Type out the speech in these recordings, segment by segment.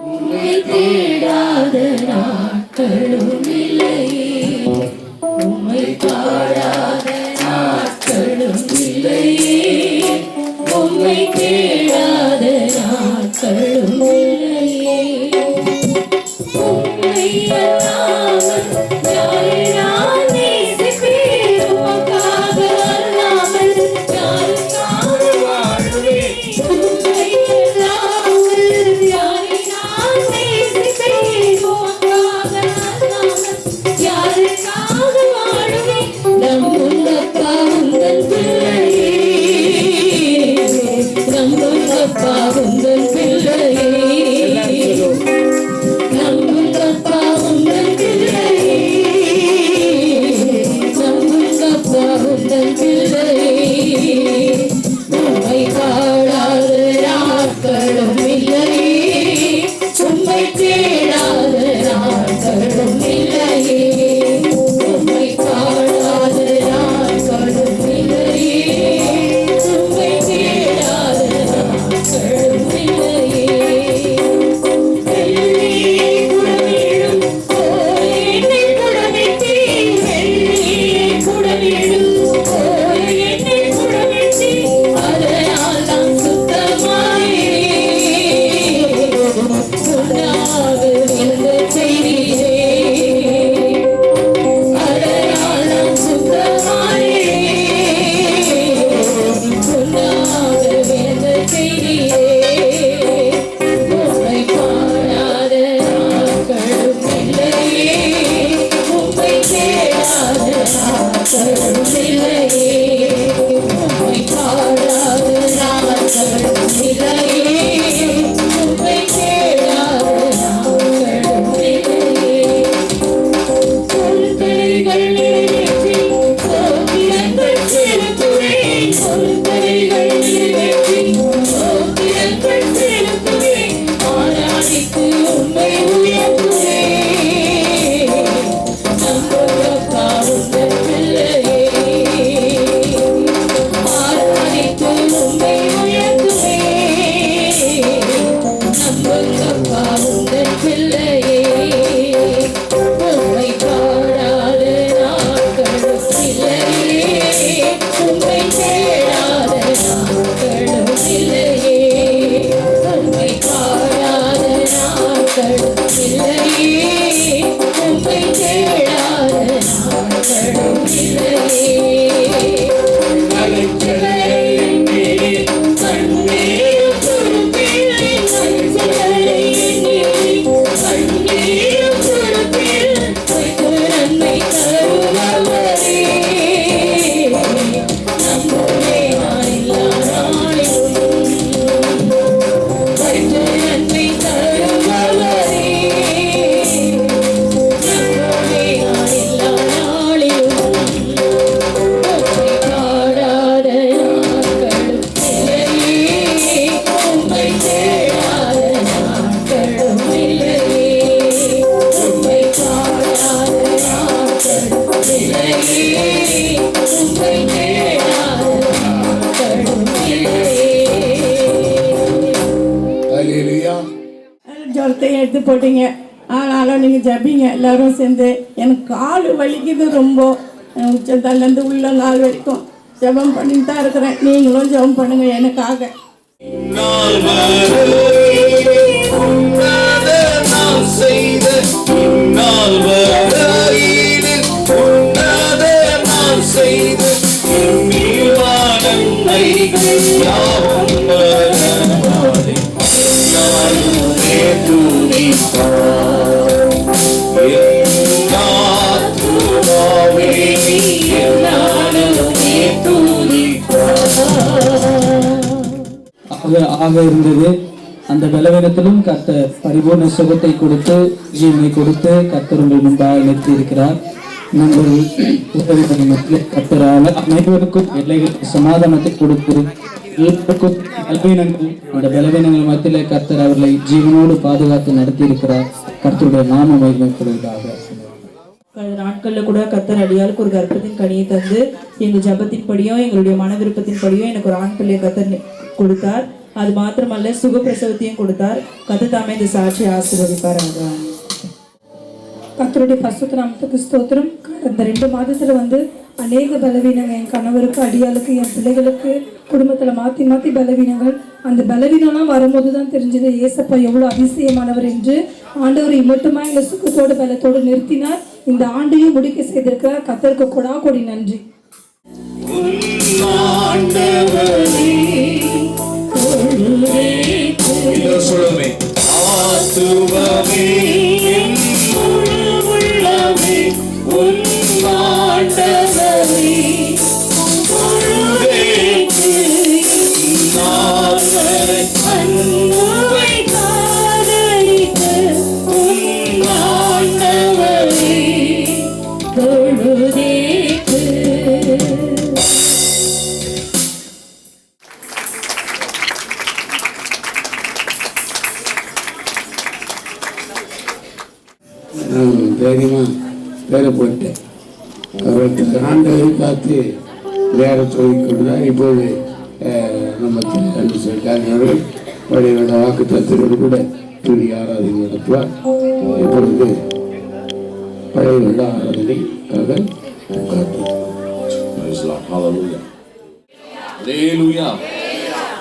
உம்மை தேடாத நாட்களும் இல்லையே, உம்மை பாடாத நாட்களும் இல்லையே, உம்மை தேடாத நாட்களும் இல்லையே. உம்மை அல்லாமல் யாரை நான் நேசிப்பேன், உமக்காக அல்லாமல் யாருக்காக வாழுவேன். உம்மை அல்லாமல் யாரை நான் நேசிப்பேன், உமக்காக அல்லாமல் யாருக்காக வாழுவேன். நம்புங்கப்பா உந்தன் பிள்ளையே, நம்புங்கப்பா உந்தன் பிள்ளையே, நம்புங்கப்பா உந்தன் பிள்ளையே, நம்புங்கப்பா உந்தன் பிள்ளையே. உம்மை பாடாத நாட்களும் இல்லையே, உம்மை தேடாத நாட்களும் இல்லையே, உம்மை பாடாத நாட்களும் இல்லையே, உம்மை தேடாத நாட்களும் இல்லையே. வெள்ளியே குடமிடும் போல என்னை குடமிட்டீ, வெள்ளியே குடமிடும் போல என்னை குடமிட்டீ, அதனால் நான் சுத்தமானேன். உன்னாக விழுந்த செய்தியே, அதனால் நான் சுத்தமானேன். உன்னாக விழுந்த செய்தியே. உம்மை பாடாத நாட்களும் இல்லையே, உம்மை தேடாத நாட்களும் இல்லையே, உம்மை பாடாத நாட்களும் இல்லையே, உம்மை தேடாத நாட்களும் இல்லையே. சொல்கைகள் நிறைவேற்றி சோத்திரங்கள் செலுத்துவேன், சொல்கைகள் நிறைவேற்றி சோத்திரங்கள் செலுத்துவேன், ஆராதித்து உம்மை உயர்த்துவேன். நம்புங்கப்பா உந்தன் பிள்ளையே, ஆராதித்து உம்மை உயர்த்துவேன். நம்புங்கப்பா உந்தன் பிள்ளையே, உம்மை பாடாத நாட்களும் இல்லையே, உம்மை தேடாத நாட்களும் இல்லையே, உம்மை பாடாத நாட்களும் இல்லையே, உம்மை தேடாத நாட்களும் இல்லையே. அலைச்சலையின் மேல் கண்ணீரும் துருப்பில்லை, அலைச்சலை எண்ணில் கண்ணீரும் துருப்பில் வைத்து நன்மை தருபவரே. நம்புவே நான் இல்லா நாளிலும் வைத்து நன்மை தருபவரே. நம்புவே நான் இல்லா நாளிலும் உம்மை பாடாத நாட்களும் இல்லையே, உம்மை தேடாத நாட்களும் இல்லையே, உம்மை பாடாத நாட்களும் இல்லையே, உம்மை தேடாத நாட்களும் இல்லையே. அல்லேலூயா. ஜலத்தையும் எடுத்து போட்டீங்க. ஆனாலும் நீங்கள் ஜபிங்க எல்லாரும் சேர்ந்து. எனக்கு கால் வலிக்குது ரொம்ப, உச்சந்தலேருந்து உள்ள நாள் வரைக்கும் ஜெபம் பண்ணிட்டு தான் இருக்கிறேன். நீங்களும் ஜெபம் பண்ணுங்க எனக்காக. நாள் வரை உன்னத நாம் செய்த இந்நாள் வரையினில் உன்னத நாம் செய்த நன்மைகள் யாவும் மறவாதே. நாளுமே துதிப்பார் என் ஆத்துமாவே, நீ எந்நாளுமே துதிப்பார். ஆக இருந்தது. அந்த பலவீனத்திலும் கர்த்தர் பரிபூர்ண சுகத்தை கொடுத்து ஜீவனை கொடுத்து கர்த்தர் உங்கள் முன்பாக நிறுத்தி இருக்கிறார். நம்ம கர்த்தரால் அனைவருக்கும் எல்லைகள் சமாதானத்தை கொடுத்து எல்லோருக்கும் பலவீனங்கள், அந்த பலவீனங்கள் மத்தியில் கர்த்தர் அவர்களை ஜீவனோடு பாதுகாத்து நடத்தி இருக்கிறார். கர்த்தருடைய நாம மகிமைப்படுவதாக. கடந்த நாட்களில் கூட கர்த்தர் அடியாளுக்கு ஒரு கர்ப்பத்தின் கனியை தந்து எங்கள் ஜபத்தின் படியும் எங்களுடைய மன விருப்பத்தின் படியும் எனக்கு ஒரு ஆண் பிள்ளையை கர்த்தர் கொடுத்தார். அது மாத்திரமல்ல சுகப்பிரசவத்தையும் கொடுத்தார். கர்த்தர் தாமே இந்த சாட்சியை ஆசீர்வதிப்பாராக. கர்த்தருடைய பரிசுத்த நாமத்துக்கு ஸ்தோத்திரம். கடந்த 2 மாதத்துல அநேக பலவீனங்கள் என் கணவருக்கு, அடியாளுக்கு, என் பிள்ளைகளுக்கு, குடும்பத்துல மாத்தி மாத்தி பலவீனங்கள். அந்த பலவீனம்லாம் வரும்போது தான் தெரிஞ்சது ஏசப்பா எவ்வளவு அதிசயமானவர் என்று. ஆண்டவர் மட்டுமா எங்களை சுகத்தோடு பலத்தோடு நிறுத்தினார். இந்த ஆண்டையும் முடிக்க செய்திருக்கிறார். கர்த்தருக்கு கொடி நன்றி. சொல்லுமே ஆத்துவமே என் முழு உள்ளமே உன் ஆண்டவரே தொழுதேற்கு நாதரை அன்பை காதலிக்க உன் ஆண்டவரே தொழுதேற்கு. தைரியமா வேலை போயிட்டேன். அவருக்கு ஆண்டவரை பார்த்து வேற சொல்லிக்கொண்டுதான் இப்போது நம்ம அவர்கள் பழைய வாக்கு தத்துவோடு கூட துணி ஆராதனை நடத்துவார். இப்பொழுது பழைய வருட ஆராதனைக்காக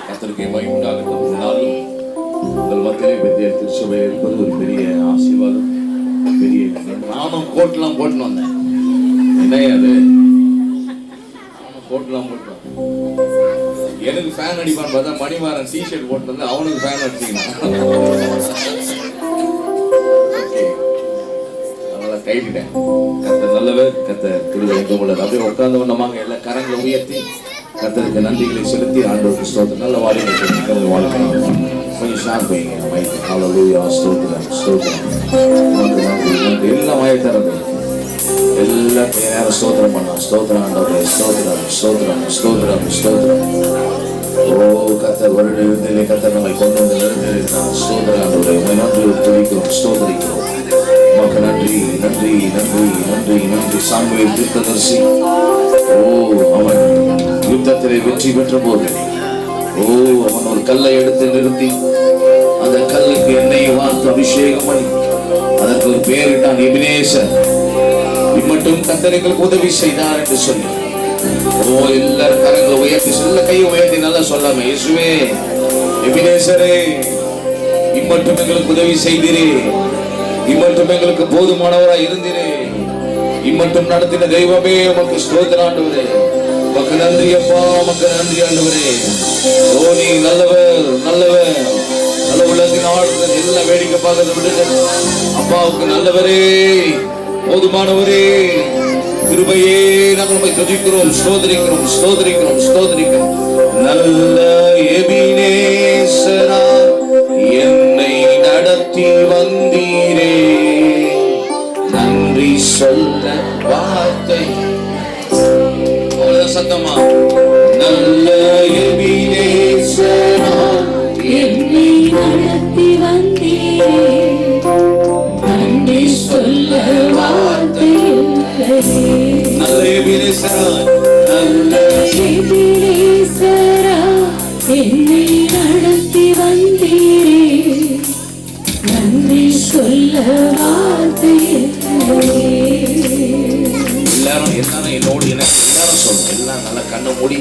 கர்த்தருக்கு மகிமை உண்டாகட்டும். நாளும் உங்கள் மத்தியிலே பெரிய திருச்சபை இருப்பது ஒரு பெரிய ஆசீர்வாதம். பெரிய நானும் கோட்லாம் போட்டுன்னு வந்தேன். என்ன அது கோட்லாம் போட்டு எனக்கு ஃபேன் அடிப்பான்னு பார்த்தா மணிமாறன் டிஷர்ட் போட்டு வந்து அவனுக்கு ஃபேன் அடிச்சிக்கலாம். அதனால கைவிட்டேன். கர்த்தர் நல்லவர். கர்த்தர் கிருபை எங்கும் உள்ளது. அப்படியே உட்கார்ந்து கொண்டமாங்க எல்லா கரங்களை உயர்த்தி கர்த்தருக்கு நன்றிகளை செலுத்தி ஆண்டவருக்கு ஸ்தோத்திரம். நல்ல வாழ்க்கை வாழ்க்கை கொஞ்சம் ஷார்ப் வைங்க. மைக்கு ஹல்லேலூயா ஸ்தோத்திரம் ஸ்தோத்திரம். எல்லாம் வாய்த்தாரது எல்லாம் கொஞ்ச நேரம் ஸ்தோத்திரம் பண்ணலாம். ஸ்தோத்திரம் ஆண்டவரே ஸ்தோத்திரம் ஸ்தோத்திரம் ஸ்தோத்திரம் ஸ்தோத்திரம். ஓ கர்த்தர் வருட இறுதியிலே கர்த்தர் நம்மை கொண்டு வந்து நிறுத்தினார். ஸ்தோத்திரம் ஆண்டவரே உம்மை நன்றி துதிக்கிறோம் ஸ்தோத்திரிக்கிறோம். உமக்கு நன்றி நன்றி நன்றி நன்றி நன்றி. சாமுவேல் தீர்க்கதரிசி ஓ அவன் யுத்தத்திலே வெற்றி பெற்ற போது அவன் ஒரு கல்லை எடுத்து நிறுத்தி அந்த கல்லுக்கு எண்ணெயை வார்த்து அபிஷேகம் பண்ணி அதற்கு ஒரு பெயரிட்டான் எபினேசர். இம்மட்டும் கர்த்தர் எங்களுக்கு உதவி செய்தார் என்று சொல்லி எல்லாரும் கரங்களை உயர்த்தி சொல்ல கையை உயர்த்தி நல்லா சொல்லாம இயேசுவே எபினேசரே இம்மட்டும் எங்களுக்கு உதவி செய்தீரே, இம்மட்டும் எங்களுக்கு போதுமானவராய் இருந்தீரே, இம்மட்டும் நடத்தின தெய்வமே உமக்கு ஸ்தோத்திரம் ஆண்டவரே. உமக்கு நன்றி அப்பா, உமக்கு நன்றி ஆண்டவரே. ஓ நீ நல்லவர் நல்லவர். நல்ல உலகத்தின் ஆளுநர் எல்லாம் வேடிக்கை பார்க்கறத விடுங்க. அப்பாவுக்கு நல்லவரே போதுமானவரே கிருபையே நாங்கள் உம்மை துதிக்கிறோம் ஸ்தோத்திரிக்கிறோம் ஸ்தோத்திரிக்கிறோம் ஸ்தோத்திரிக்கிறோம். நல்ல எபினேசரா என்னை நடத்தி வந்தீரே, நன்றி சொல்ல வார்த்தை சத்தமா. நல்ல எபினேசரா என்னை நடத்தி வந்தீரே, நன்றி சொல்ல வார்த்தை இல்லையே. நல்ல எபினேசரா நல்ல எபினேசரா என்னை நடத்தி வந்தீரே, நன்றி சொல்ல வார்த்தை இல்லையே. எல்லாரும் என்னோடு எனக்கு எல்லாரும் சொல்லணும். எல்லாம் நல்லா கண்ணை மூடி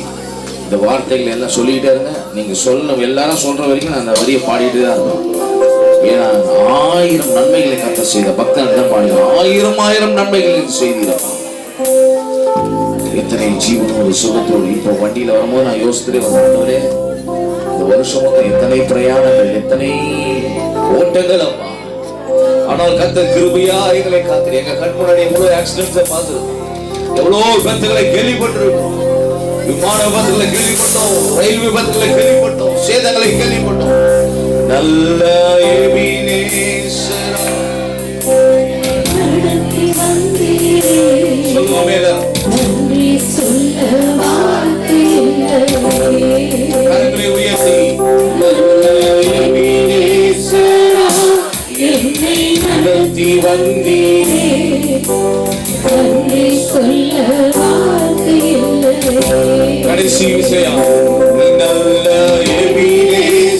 இந்த வார்த்தைகள் எல்லாம் சொல்லிக்கிட்டே இருங்க. நீங்க சொல்லணும். எல்லாரும் சொல்ற வரைக்கும் நான் அந்த வரியை பாடிட்டு தான் இருப்பேன். ஏன்னா 1000 நன்மைகளை கர்த்தர் செய்த பக்தன் தான் பாடினார். 1000 நன்மைகளை செய்தீரப்பா. எத்தனை ஜீவனோடு சுகத்தோடு. இப்போ வண்டியில வரும்போது நான் யோசித்துட்டே வந்தே இந்த வருஷம் மொத்தம் எத்தனை பிரயாணங்கள் எத்தனை ஓட்டங்கள் அப்பா. ஆனால் கர்த்தர் கிருபையா எங்களை காத்து எங்க கண் முன்னாடி எவ்வளவு ஆக்சிடென்ட்ஸை பார்த்துருக்கோம், எவ்வளவு விபத்துகளை கேள்விப்பட்டிருக்கோம், விமான விபத்துகளை கேள்விப்பட்டோம், ரயில் விபத்துகளை கேள்விப்பட்டோம், சேதங்களை கேள்விப்பட்டோம். நல்ல எபினேசரா நடத்தி வந்தீரே, சொல்லுவோமே நன்றி சொல்ல வார்த்தை இல்லையே. கரங்களை உயர்த்தி நல்ல எபினேசரா என்னை நடத்தி வந்தீரே, நன்றி சொல்ல வார்த்தை இல்லையே. கடைசி விஷயம் நல்ல எபினேசரா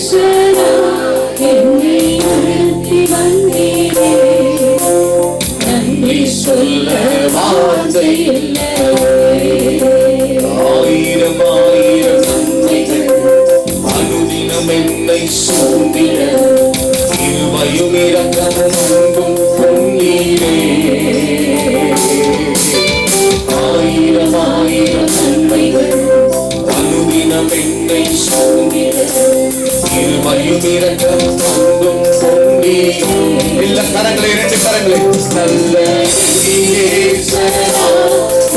தினம் என்னை சூழ்ந்திட இருமையும் இரக்கம் பொங்கும் பொங்கி எல்லா கரங்களை 2 கரங்களை நல்ல இயேசுவா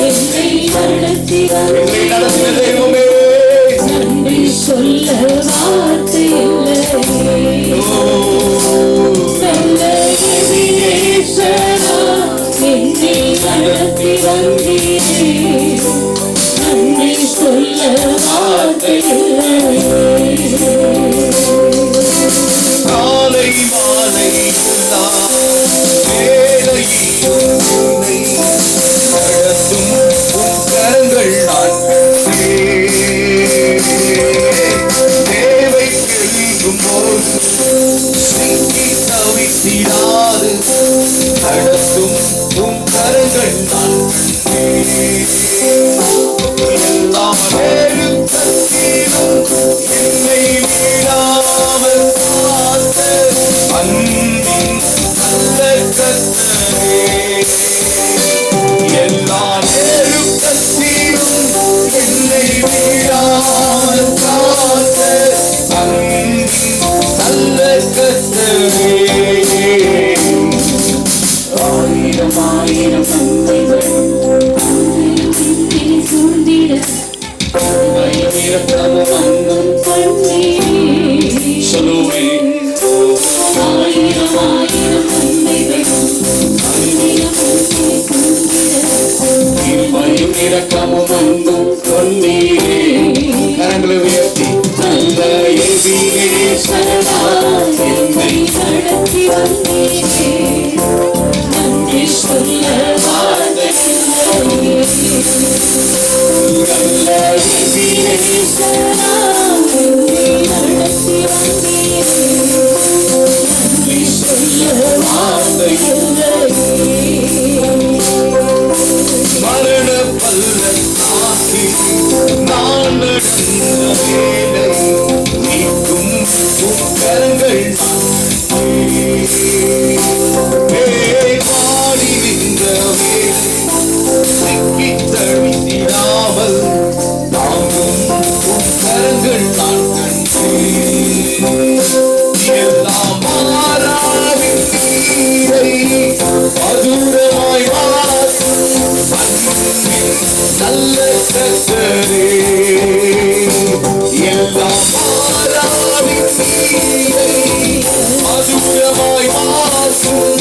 என்னை நடத்தி என்னை நடத்தின தெய்வமே நன்றி சொல்ல வார்த்தை இல்லை நல்ல இயேசுவா என்னை நடத்தி வந்தீரே நன்றி சொல்ல வார்த்தை இல்லை காலை மாலை எல்லா வேளையிலும் உன்னை நடத்தும் உன் கரங்கள் நான் தேவைக்கெழும் போது சிக்கி தவித்திடாது நடத்தும் உன் கரங்கள் நான் எல்லாம் நேருக்கத்திலும் என்னை விடாமல் காத்த அன்பின் நல்ல கர்த்தரே எல்லா நேருக்கத்திலும் என்னை விடாமல் காத்த அன்பின் நல்ல கர்த்தரே ஆயிரம் ஆயிரம் நன்மைகள் என்னை சூழ்ந்திட உம்மையும் இரக்கமும் அன்பும் சொல்லுவே ஆயிரம் ஆயிரம் நன்மைகள் இருமையும் இரக்கமும் அன்பும் சொன்னீரே கரங்களை உயர்த்தி நல்ல எபினேசரா என்னை நடத்தி வந்தீரே நன்றி சொல்ல வார்த்தை இல்லை நல்ல எபினேசரா என்னை நடத்தி வந்தீரே நன்றி சொல்ல வார்த்தை இல்லை மரண பள்ளத்தாக்கி நான் நடந்த வேலை நீக்கும் உன் கரங்கள் பாடி நின்ற வேலை சிக்கி தவித்திடாமல் தாங்கும் உன் கரங்கள் நான் கண்டேன் எல்லாம் மாறாவின் நீரை மதுரமாய் மாற்றும் நல்ல கர்த்தரே எல்லாம் மாறாவின் நீரை மதுரமாய் மாற்றும்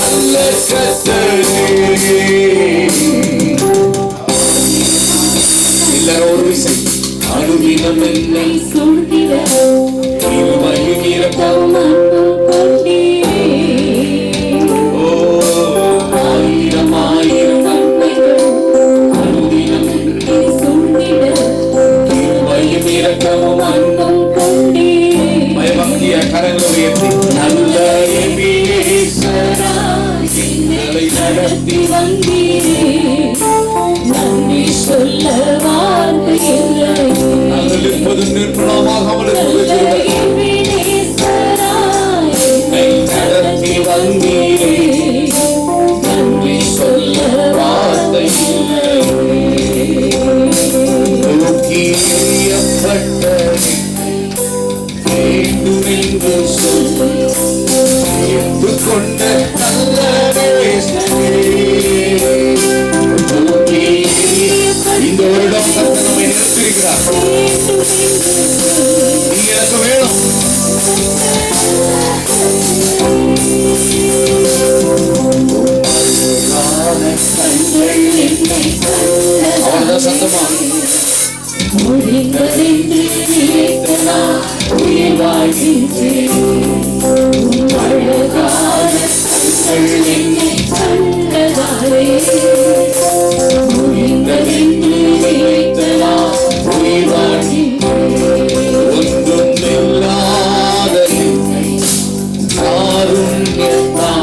நல்ல கர்த்தரே எல்லாரோடு விசை அனுதினம் என்னை சூழ்ந்திட இருமையும் இரக்கம் அன்பும் கொண்டீரே ஆயிரம் ஆயிரம் நன்மைகள் அனுதினம் என்னை சூழ்ந்திட இருமையும் இரக்கமும் அன்பும் கொண்டீரே பயபக்திய கரங்களை உயர்த்தி நல்ல எபினேசரா எங்களை நடத்தி வந்தீரே நன்றி சொல்ல வார்த்தை இல்லை நாங்கள் எப்போதும் நிர்மலமாகாமல் நல்ல இருப்பதற்கு எபினேசரா என்னை நடத்தி வந்தீரே நன்றி சொல்ல வார்த்தை இல்லை தூக்கியப்பட்ட வேண்டும் என்று சொல்லி ஏற்றுக்கொண்ட நல்ல நேசரே. இந்த வருடம் கர்த்தர் நம்மை நிறுத்தியிருக்கிறார். நீ எனக்கு வேணும். அவர்தான் சத்தமா முடிந்ததென்று நினைத்தலாம் உயிர் வாழ்கின்றேன் அழகான கண்கள் என்னை கண்டதாலே முடிந்ததென்று நினைத்தலாம் உயிர் வாழ்கின்றேன் ஒன்றும் இல்லாத என்னை காருண்யத்தாய்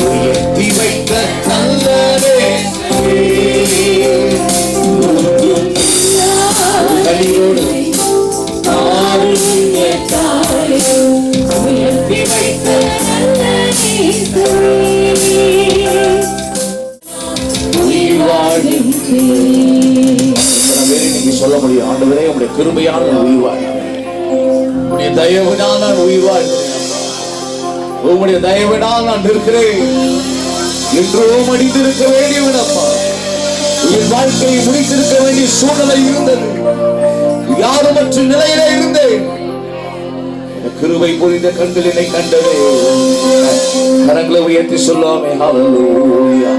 உயர்த்தி வைத்த நல்ல நேசரே. ஒன்றும் கனிவோடு காருண்யத்தாலே உயர்த்தி வைத்த நல்ல நேசரே. உயிர் வாழ்கின்றேன் சொல்ல முடியும். ஆண்டவரே, உம்முடைய கிருபையால் நான் உயிர் வாழ்கிறேன். உம்முடைய தயவினால் நான் உயிர் வாழ்கிறேன். உம்முடைய தயவினால் நான் இருக்கிறேன். என்றோ மடிந்திருக்க வேண்டியவனப்பா. என் வாழ்க்கையை முடித்திருக்க வேண்டிய சூழ்நிலை இருந்தது. யாருமற்ற நிலையிலே இருந்தேன். கிருபை பொழிந்த கண்கள் என்னை கண்டதே. கரங்களை உயர்த்தி சொல்லாமே ஹல்லேலூயா.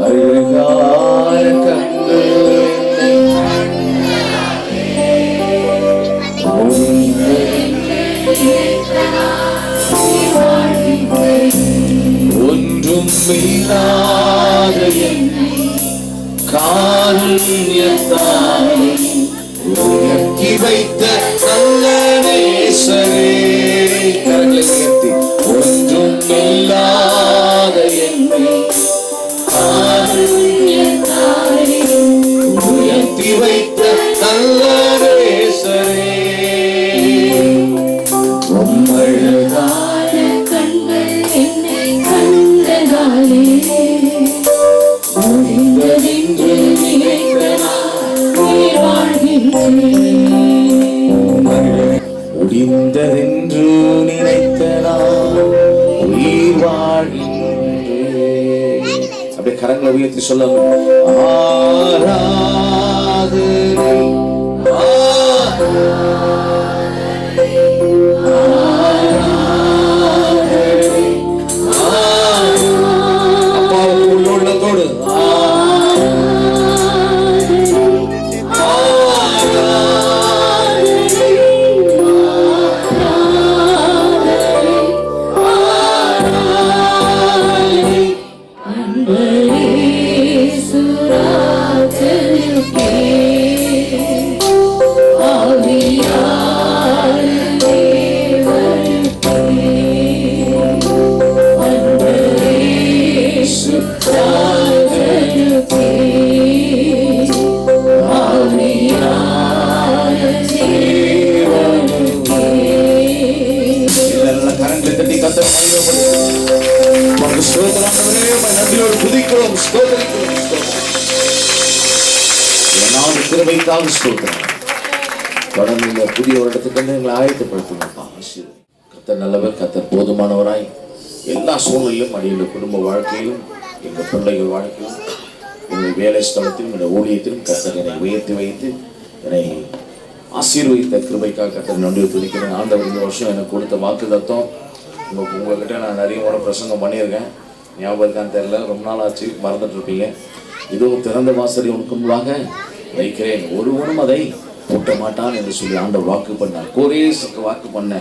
அழகான கண்கள் ஒன்றும் இல்லாத என்னை காருண்யத்தால் உயர்த்தி வைத்த நல்ல நேசரே. கரங்களை உயர்த்தி ஒன்றும் இல்லாத என்னை காருண்யத்தால் உயர்த்தி வைத்த நல்ல நேசரே. அழகான கண்கள் என்னை கண்டதாலே முடிந்ததென்று நினைத்த நான் உயிர் வாழ்கின்றேன். முடிந்ததென்று நினைத்த நான் உயிர் வாழ்கின்றேன். அப்படியே கரங்களை உயர்த்தி சொல்லாம ஆராதனை அப்பாவுக்கு உள்ளத்தோடு கரங்களை தட்டி கர்த்தரை மகிமைப்படுத்துவோம். ஸ்தோத்திரம் நன்றியோடு துதிக்கிறோம், ஸ்தோத்திரிக்கிறோம். கிருபைக்காக ஸ்தோத்திரம். தொடர்ந்து இந்த புதிய வருடத்துக்கு எங்களை ஆயத்தப்படுத்துங்கப்பா. கர்த்தர் நல்லவர், கர்த்தர் போதுமானவராய் எல்லா சூழ்நிலையிலும் அடியுடைய குடும்ப வாழ்க்கையிலும் எங்கள் பிள்ளைகள் வாழ்க்கையிலும் எங்கள் வேலை ஸ்தலத்திலும் என்னுடைய ஊழியத்திலும் கர்த்தர் என்னை உயர்த்தி வைத்து என்னை ஆசீர்வதித்த கிருபைக்காக கர்த்தர் நன்றியை துதிக்கிறேன். ஆண்டவர் இந்த வருஷம் எனக்கு கொடுத்த வாக்கு தத்துவம் உங்ககிட்ட நான் நிறைய முறை பிரசங்கம் பண்ணியிருக்கேன். ஞாபகம் இருக்கான்னு தெரியல, ரொம்ப நாள் ஆச்சு, மறந்துட்டு இருப்பீங்க. இதுவும் திறந்த வாசலை உனக்கு முன்பாக வைக்கிறேன், ஒருவனும் அதை பூட்ட மாட்டான் என்று சொல்லி ஆண்டவர் வாக்கு பண்ணார். கோரேசுக்கு வாக்கு பண்ண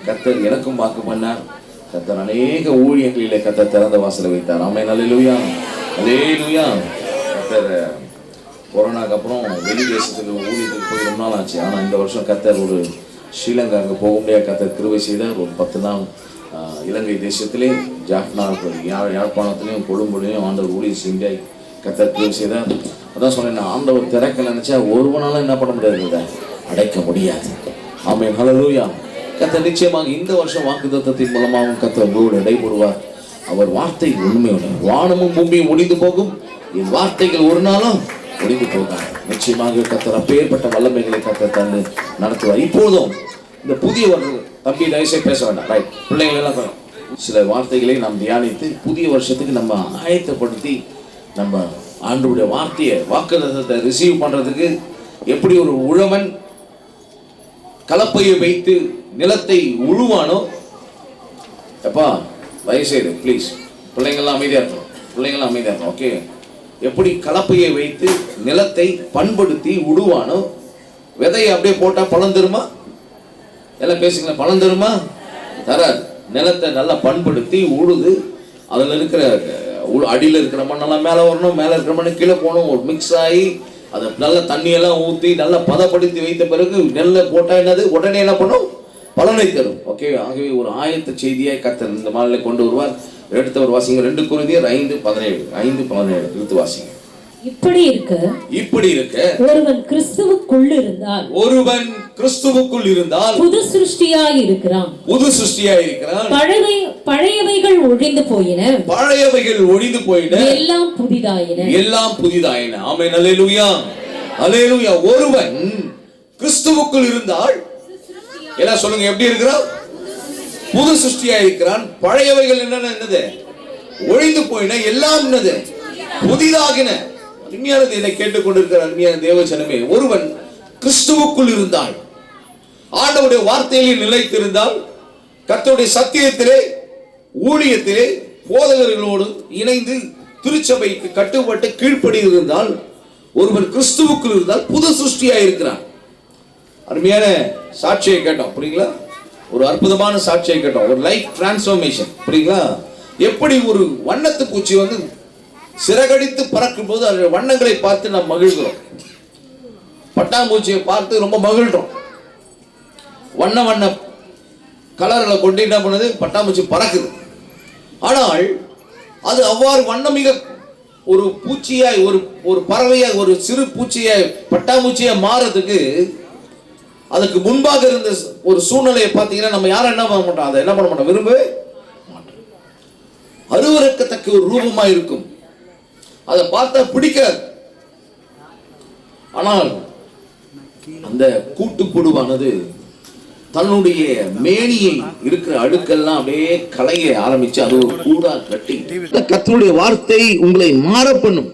கர்த்தர் எனக்கும் வாக்கு பண்ணார். கர்த்தர் அநேக ஊழியங்களிலே கர்த்தர் திறந்த வாசலை வைத்தார். ஆமென், அல்லேலூயா, அல்லேலூயா. கர்த்தர் கொரோனாக்கு அப்புறம் வெளி தேசத்துக்கு ஊழியத்துக்கு போய் ரொம்ப நாள் ஆச்சு. ஆனால் இந்த வருஷம் கர்த்தர் ஒரு ஸ்ரீலங்கா அங்கே போக முடியாது கர்த்தர் கிருபை செய்தார். ஒரு 10 நாள் இலங்கை தேசத்திலே ஜாஃப்னா யாழ்ப்பாணத்துலேயும் கொழும்புலையும் ஆண்டவர் ஊழியர் செஞ்சு கர்த்தர் கிருபை செய்தார். அதான் சொன்னேன், நான் ஆண்டவர் திறக்க நினைச்சா ஒருவனால என்ன பண்ண முடியாது, அடைக்க முடியாது. ஆமென், ஹல்லேலூயா. கர்த்தர் நிச்சயமாக இந்த வருஷம் வாக்குத்தத்தத்தின் மூலமாகவும் கர்த்தர் உங்களோடு இடைபடுவார். அவர் வார்த்தை உண்மையுள்ளது. வானமும் பூமியும் முடிந்து போகும், என் வார்த்தைகள் ஒரு நாளும் முடிந்து போகாது. நிச்சயமாக கர்த்தர் அப்பேற்பட்ட வல்லமைகளை கர்த்தர் தந்து நடத்துவார். இப்போதும் இந்த புதிய வருடம் தம்பி தயவுசெய்து பேச வேண்டாம், ரைட், பிள்ளைகள் எல்லாம் சில வார்த்தைகளை நாம் தியானித்து புதிய வருஷத்துக்கு நம்ம ஆயத்தப்படுத்தி நம்ம ஆண்டவருடைய வார்த்தையை வாக்குத்தத்தத்தை ரிசீவ் பண்றதுக்கு எப்படி ஒரு உழவன் கலப்பையை வைத்து நிலத்தை உழுவானோ, எப்பா தயவுசெய்து ப்ளீஸ் பிள்ளைங்கள்லாம் அமைதியாக இருக்கணும், பிள்ளைங்கள்லாம் அமைதியாக இருக்கணும், ஓகே. எப்படி கலப்பையை வைத்து நிலத்தை பண்படுத்தி உழுவானோ, விதையை அப்படியே போட்டால் பழம் தருமா? எல்லாம் பேசுங்களேன், பழம் தருமா? தராது. நிலத்தை நல்லா பண்படுத்தி உழுது அதில் இருக்கிற அடியில் இருக்கிற மண்ணெல்லாம் மேலே வரணும், மேலே இருக்கிற மண்ணு கீழே போகணும், ஒரு மிக்ஸ் ஆகி அதை நல்ல தண்ணியெல்லாம் ஊற்றி நல்லா பதப்படுத்தி வைத்த பிறகு நெல்லை போட்டால் என்னது உடனே என்ன பண்ணும்? பலனை தரும். ஓகே, ஆகவே ஒரு ஆயத்த செய்தியை கர்த்தர் இந்த மாநில கொண்டு வருவார். எடுத்தவர் வாசிங்க 2 கொரிந்தியர் 5:17 எடுத்து வாசிங்க. இப்படி இருக்க ஒருவன் கிறிஸ்துவுக்குள் இருந்தால் புது சிருஷ்டியாய் இருக்கிறான். பழையவைகள் ஒழிந்து போயின, எல்லாம் புதிதாயின. ஆமென், அல்லேலூயா. அல்லேலூயா. ஒருவன் கிறிஸ்துவுக்குள் இருந்தால் எல்லாம் சொல்லுங்க, எப்படி இருக்கிறான்? புது சிருஷ்டியா இருக்கிறான். பழையவைகள் என்னது? ஒழிந்து போயின, எல்லாம் என்னது? புதிதாகின. அருமையானது, என்னை கேட்டுக்கொண்டிருக்கிற அருமையான தேவஜனமே, ஒருவன் கிறிஸ்துவுக்குள் இருந்தால், ஆண்டவருடைய வார்த்தையில் நிலைத்திருந்தால், கர்த்தருடைய சத்தியத்திலே ஊழியத்திலே போதகர்களோடு இணைந்து திருச்சபைக்கு கட்டுப்பட்டு கீழ்ப்படி இருந்தால், ஒருவன் கிறிஸ்துவுக்குள் இருந்தால் புது சிருஷ்டியா இருக்கிறான். அருமையான சாட்சியை கேட்டோம், புரியுங்களா? ஒரு அற்புதமான சாட்சியை கேட்டோம், ஒரு லைஃப் டிரான்ஸ்ஃபர்மேஷன், புரியுங்களா? எப்படி ஒரு வண்ணத்து பூச்சி வந்து சிறகடித்து பறக்கும் போது அந்த வண்ணங்களை பார்த்து நாம் மகிழ்கிறோம். பட்டாம்பூச்சியை பார்த்து ரொம்ப மகிழ்றோம். வண்ண வண்ண கலர்களை கொண்டு என்ன பண்ணுது? பட்டாம்பூச்சி பறக்குது. ஆனால் அது அவ்வாறு வண்ணமிக ஒரு பூச்சியாய், ஒரு பறவையாய், ஒரு சிறு பூச்சியாய், பட்டாம்பூச்சியாய் மாறதுக்கு அதுக்கு முன்பாக இருந்த ஒரு சூழ்நிலையை பார்த்தீங்கன்னா நம்ம யாரும் என்ன பண்ண மாட்டோம், அதை என்ன பண்ண மாட்டோம், விரும்பவே மாட்டோம். அருவருக்கத்தக்க ஒரு ரூபமா இருக்கும், அதை பார்த்தா பிடிக்காது. ஆனால் அந்த கூட்டுப்புழுவானது தன்னுடைய மேனியை இருக்கிற அழுக்கெல்லாம் அப்படியே களைய ஆரம்பிச்சு அது ஒரு கூடா கட்டி, கர்த்தருடைய வார்த்தை உங்களை மாற பண்ணும்.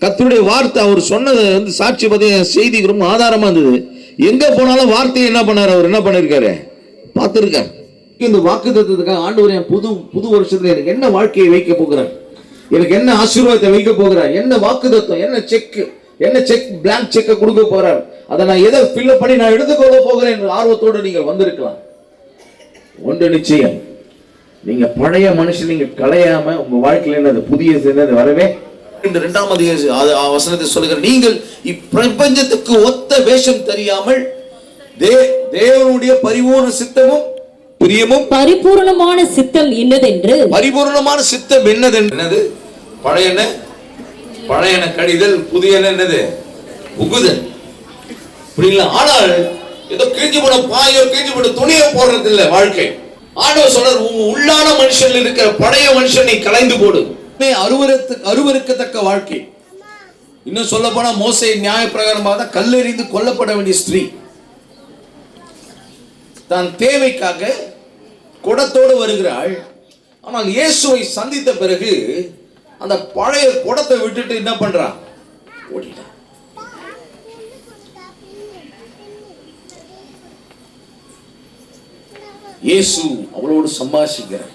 கர்த்தருடைய வார்த்தை அவர் சொன்னது வந்து சாட்சி பத்திய செய்தி ரொம்ப ஆதாரமா இருந்தது. எங்க போனாலும் வார்த்தையை என்ன பண்ணாரு, அவர் என்ன பண்ணிருக்காரு, பார்த்திருக்காரு. இந்த வாக்குத்தத்தத்துக்காக ஆண்டவர் என் புது வருஷத்துல எனக்கு என்ன வாழ்க்கையை வைக்க போகிறார், எனக்கு என்ன ஆசீர்வாதத்தை வைக்க போகிறார், என்ன வாக்குத்தத்தம், என்ன செக் பிளாங்க் செக்கை கொடுக்க போறார், அதை நான் எதை ஃபில் பண்ணி நான் எடுத்துக்கொள்ள போகிறேன் என்ற ஆர்வத்தோடு நீங்கள் வந்திருக்கலாம். ஒன்று நிச்சயம், நீங்க பழைய மனுஷன் நீங்க களையாம உங்க வாழ்க்கையில என்னது புதிய சேர்ந்தது வரவே. இந்த 2ஆம் வசனத்தை சொல்லுகிற, நீங்கள் இப்பிரபஞ்சத்துக்கு ஒத்த வேஷம் தெரியாமல் தேவனுடைய பரிபூர்ண சித்தமும் பிரியமும் பரிபூர்ணமான சித்தம் என்னதென்று, பரிபூர்ணமான சித்தம் என்னது? பழையன கடிதல், புதிய என்னது? புகுதல். புரியல? ஆனால் ஏதோ கிழிஞ்சு போன பாயோ கிழிஞ்சு போன துணியை போடுறது இல்ல வாழ்க்கை. ஆண்டவர் சொல்றார், உங்க உள்ளான மனுஷன் இருக்கிற பழைய மனுஷனை கலைந்து போடு. அருவருக்கத்தக்க வாழ்க்கை. இன்னும் சொல்ல போனா மோசே நியாய பிரகாரமாக கல்லெறிந்து கொல்லப்பட வேண்டிய ஸ்திரீ தான் தேவைக்காக குடத்தோடு வருகிறாள். ஆனால் இயேசுவை சந்தித்த பிறகு அந்த பழைய குடத்தை விட்டுட்டு என்ன பண்றா? ஓடிட்டா. இயேசு அவளோடு சம்பாஷிக்கிறார்.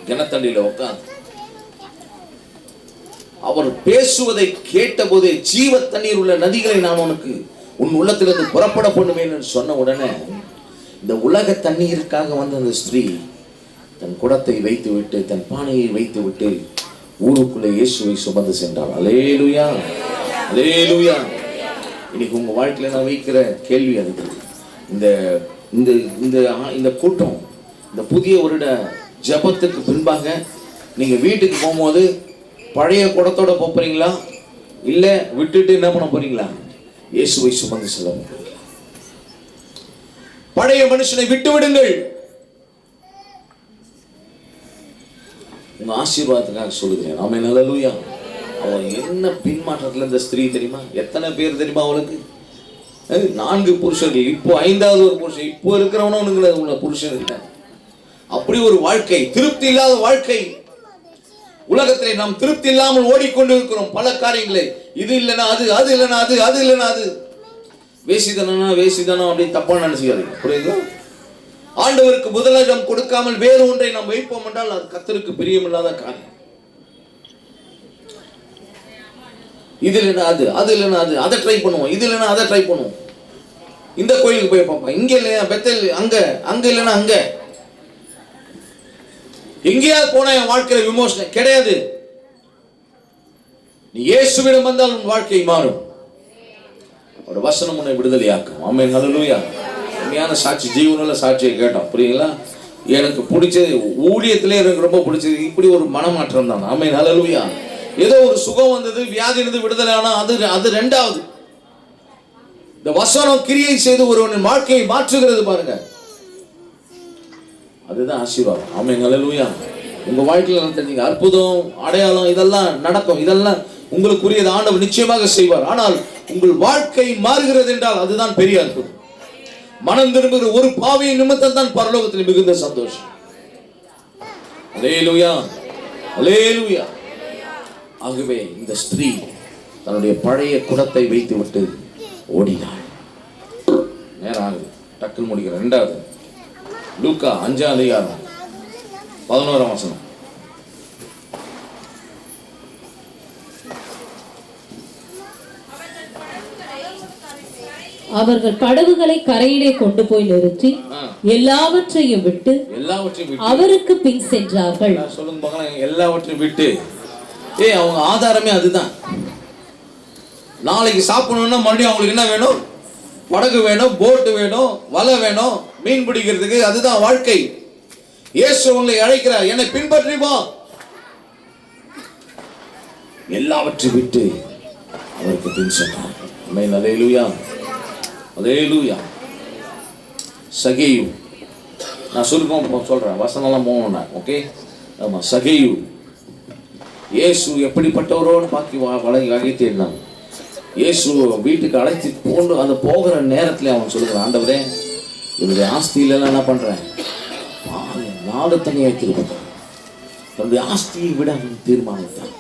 கிணத்தண்டியில உட்கார்ந்து அவர் பேசுவதை கேட்ட போதே, ஜீவ தண்ணீர் உள்ள நதிகளை நான் உனக்கு உன் உள்ளத்திலிருந்து புறப்பட பண்ணுவேன் சொன்ன உடனே, இந்த உலக தண்ணீருக்காக வந்த அந்த ஸ்திரீ தன் குடத்தை வைத்து விட்டு, தன் பானையை வைத்து விட்டு ஊருக்குள்ளே இயேசுவை சுமந்து சென்றார். அல்லேலூயா, அல்லேலூயா. இன்னைக்கு உங்க வாழ்க்கையில நான் வைக்கிற கேள்வி அதுக்கு, இந்த கூட்டம், இந்த புதிய வருட ஜபத்துக்கு பின்பாக நீங்க வீட்டுக்கு போகும்போது பழைய குடத்தோட போறீங்களா, இல்ல விட்டுட்டு என்ன பண்ண போறீங்களா? இயேசுவை சுமந்து செல்ல போறீங்களா? பழைய மனுஷனை விட்டு விடுங்கள். உங்க ஆசீர்வாதத்துக்காக சொல்லுகிறேன். ஆமென், அல்லேலூயா. அவன் என்ன பின்மாற்றத்துல இந்த ஸ்திரீ தெரியுமா? எத்தனை பேர் தெரியுமா அவளுக்கு? 4 புருஷர்கள், இப்போ 5வது ஒரு புருஷன், இப்போ இருக்கிறவனும் உள்ள புருஷன் இல்லை. அப்படி ஒரு வாழ்க்கை, திருப்தி இல்லாத வாழ்க்கை. உலகத்திலே நாம் திருப்தி இல்லாமல் ஓடிக்கொண்டு இருக்கிறோம் பல காரியங்களை. இது இல்லைன்னா அது, அது இல்லைன்னா அது, அது இல்லைன்னா அது. வேசிதானம் அப்படின்னு தப்பா நினைச்சுக்காதீங்க, புரியுதா? ஆண்டவருக்கு முதலிடம் கொடுக்காமல் வேறு ஒன்றை நாம் வைப்போம் என்றால் அது கர்த்தருக்கு பிரியமில்லாத காரியம். இது இல்லைன்னா அது, அது இல்லைன்னா அது, அதை ட்ரை பண்ணுவோம், இது இல்லைன்னா அதை ட்ரை பண்ணுவோம். இந்த கோயிலுக்கு போய் பார்ப்போம், இங்க இல்லையா பெத்தல், அங்க இல்லைன்னா அங்க. எங்கேயாவது போனா என் வாழ்க்கையில விமோசனம் கிடையாது. நீ இயேசுவிடம் வந்தால் உன் வாழ்க்கை மாறும். ஒரு வசனம் உன்னை விடுதலையாக்கும். ஆமென், அல்லேலூயா. உண்மையான சாட்சி, ஜீவனுள்ள சாட்சியை கேட்டோம், புரியுங்களா? எனக்கு பிடிச்சது ஊழியத்திலே எனக்கு ரொம்ப பிடிச்சது இப்படி ஒரு மனமாற்றம் தான். ஆமென், அல்லேலூயா. ஏதோ ஒரு சுகம் வந்தது, வியாதி இருந்து விடுதலை ஆனா அது 2வது. இந்த வசனம் கிரியை செய்து ஒருவனின் வாழ்க்கையை மாற்றுகிறது பாருங்க, அதுதான் ஆசீர்வாதம். ஆமென், அல்லேலூயா. உங்க வாழ்க்கையில தெரிஞ்சீங்க அற்புதம், அடையாளம் இதெல்லாம் நடக்கும், இதெல்லாம் உங்களுக்குரியது ஆண்டவர் நிச்சயமாக செய்வார். ஆனால் உங்கள் வாழ்க்கை மாறுகிறது என்றால் அதுதான் பெரிய அற்புதம். மனம் திரும்புகிற ஒரு பாவியின் நிமித்தம் தான் பரலோகத்தில் மிகுந்த சந்தோஷம். அல்லேலூயா, அல்லேலூயா. ஆகவே இந்த ஸ்திரீ தன்னுடைய பழைய குடத்தை வைத்து விட்டு ஓடினாள். நேரம் ஆகுது, டக்குன்னு முடிக்கிறேன். 2வது லூக்கா 5ஆம் அதிகாரம் 11ஆம் வசனம். அவர்கள் படகுகளை கரையிலே கொண்டு போய் நிறுத்தி எல்லாவற்றையும் விட்டு அவருக்கு பின் சென்றார்கள். சொல்லுங்க பார்க்கலாம், எல்லாவற்றையும் விட்டு. அவங்க ஆதாரமே அதுதான். நாளைக்கு சாப்பிடணும்னா மறுபடியும் அவங்களுக்கு என்ன வேணும்? படகு வேணும், போட்டு வேணும், வலை வேணும், மீன் பிடிக்கிறதுக்கு. அதுதான் வாழ்க்கை. இயேசு உங்களை அழைக்கிறார், என்னை பின்பற்றி வா. எல்லாவற்றையும் விட்டு அவருக்கு பின் சென்றார். ஆமென், அல்லேலூயா, அல்லேலூயா. சகேயு, நான் சொல்றேன், வசனம்லாம் போகணும்னா, ஓகே? ஆமா, சகேயு இயேசு எப்படிப்பட்டவரோன்னு பாக்கி வகை தேடினான். இயேசு வீட்டுக்கு அழைச்சி போண்டு அந்த போகிற நேரத்தில் அவன் சொல்லுகிறான், ஆண்டவரே, இவருடைய ஆஸ்தியில என்ன பண்றேன், 4 தனியாக திருப்பத்தான். தன்னுடைய ஆஸ்தியை விட அவன் தீர்மானித்தான்.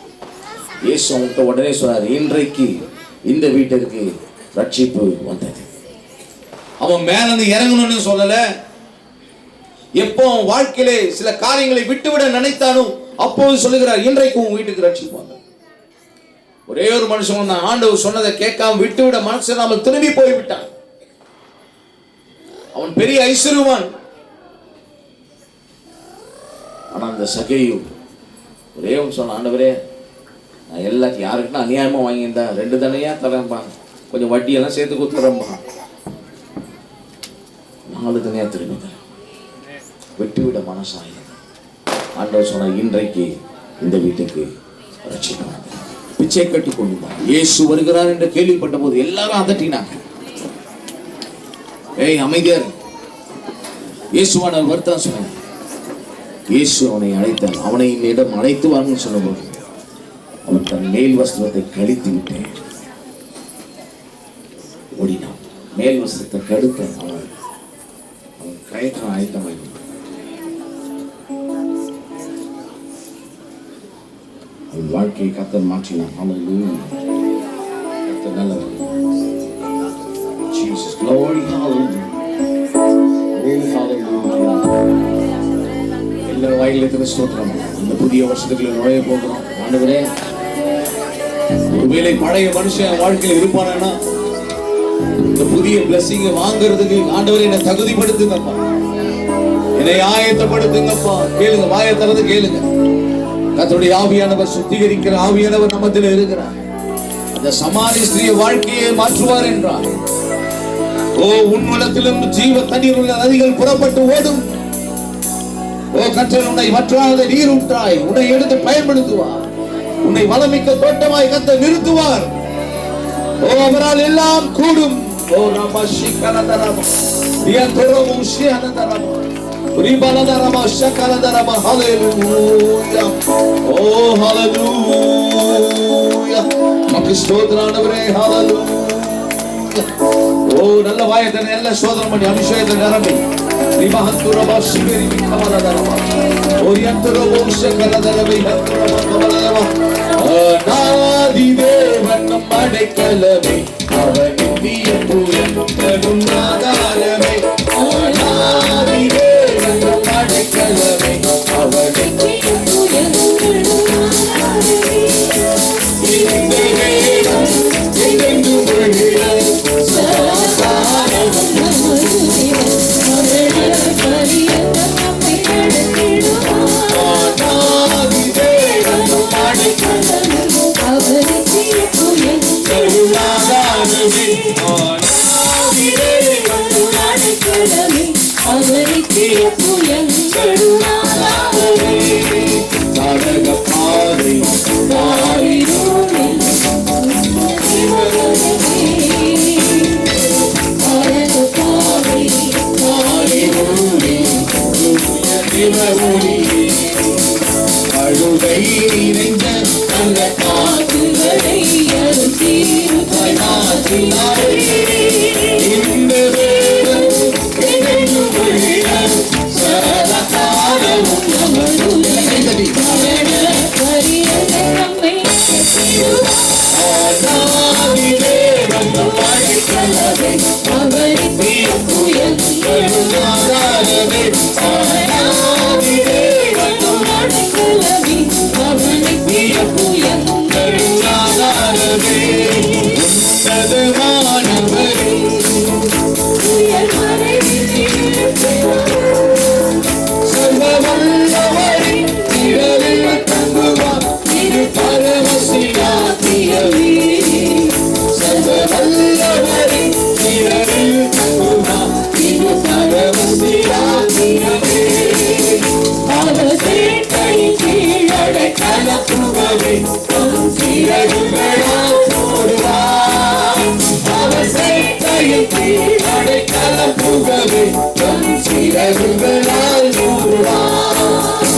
இயேசு அவன்கிட்ட உடனே சொன்னார், இன்றைக்கு இந்த வீட்டிற்கு ரட்சிப்பு வந்தது. அவன் மேல இறங்கணும்னு சொல்லல. எப்போ வாழ்க்கையிலே சில காரியங்களை விட்டுவிட நினைத்தானோ அப்போது சொல்லுகிறார், இன்றைக்கு உன் வீட்டுக்கு ரட்சிப்பு வந்தது. ஒரே ஒரு மனுஷன் தான் ஆண்டவர் சொன்னதை கேட்காம விட்டுவிட மனசு நாம திரும்பி போய்விட்டான். அவன் பெரிய ஐஸ்வர்யவான். ஆனா அந்த சகேயு ஒரே ஒன்று சொன்ன, ஆண்டவரே, நான் எல்லாத்தையும் யாருக்குன்னா அநியாயமா வாங்கியிருந்தா 2 தனையா தரேன்பா, கொஞ்சம் வட்டியெல்லாம் சேர்த்து கொடுத்துறேன்பா, 4 தனியா திரும்பி தரேன். விட்டுவிட மனசாயிரம். ஆண்டவர் சொன்ன, இன்றைக்கு இந்த வீட்டுக்கு ரட்சிப்பு. பிச்சை கட்டி கொண்டிருந்தார். இயேசு வருகிறார் என்று கேள்விப்பட்ட போது எல்லாரும் அதட்டினாங்க. அமைதியார், இயேசுவானவர் வருத்தான் சொன்னார். இயேசு அவனை அழைத்தார். அவனை என்னிடம் அழைத்து வாங்கன்னு சொன்னபோது அவன் தன் மேல் வஸ்திரத்தை கழித்து விட்டேன் ஓடினான். மேல் வஸ்திரத்தை கடுத்த அவன் கயற்றம் ஆயத்தமாய் அவன் வாழ்க்கையை கர்த்தர் மாற்றினான். ஹல்லேலூயா, கர்த்தர் நல்லவர். Jesus, glory, hallelujah. எல்லா வாயிலுக்கு ஸ்தோத்திரம். இந்த புதிய வருஷத்துக்குள்ள நுழைய போகிறோம். ஆண்டவரே, ஒருவேளை பழைய மனுஷன் வாழ்க்கையில் இருப்பானா, இந்த புதிய பிளஸிங்க வாங்குறதுக்கு ஆண்டவரே என்னை தகுதிப்படுத்துங்கப்பா, என்னை ஆயத்தப்படுத்துங்கப்பா. கேளுங்க, வாயை திறந்து கேளுங்க. கர்த்தருடைய ஆவியானவர் சுத்திகரிக்கிற ஆவியானவர் நம்மத்தில் இருக்கிறார். அந்த சமாரி ஸ்திரீ வாழ்க்கையை மாற்றுவார் என்றார். ஓ, உன்னுள்ளத்திலும் ஜீவ தண்ணீர் உள்ள நதிகள் புறப்பட்டு ஓடும். ஓ கர்த்தர், உன்னை வற்றாத நீர் ஊற்றாய் உன்னை எடுத்து பயன்படுத்துவார். உன்னை வளமிக்க தோட்டமாய் கர்த்தர் நிறுத்துவார். ஓ, அவரால் எல்லாம் கூடும். ஓ ரமஷி கலதரம தியந்தரமு ஷியனதரம ரிபலதரம ஷகலதரம. ஹல்லேலூயா, ஓ ஹல்லேலூயா, நமக்கு ஸ்தோத்திரம் ஆண்டவரே. ஹல்லேலூயா. ஓ, நல்ல வாயத்தை நல்ல சோதனை பண்ணி அபிஷேகத்தை நிரம்பி ரிமஹந்துரப சிகரி கமலதரம ஓரியந்தரப ஷகலதரம ஹந்துரப அநாதி தேவன் நம் அடைக்கலமே, அவர் நித்திய புயலும் ஆதாரமே. அநாதி தேவன் நம் அடைக்கலமே, அவர் நித்திய புயலும் ஆதாரமே. அழுகை நிறைந்த அந்த காதுகளை அருள் தீர்ப்பாய் சேட்டையின் கீழ் அடைக்கலம் புகவே தம் சிறகுகளால் மூடுவார்.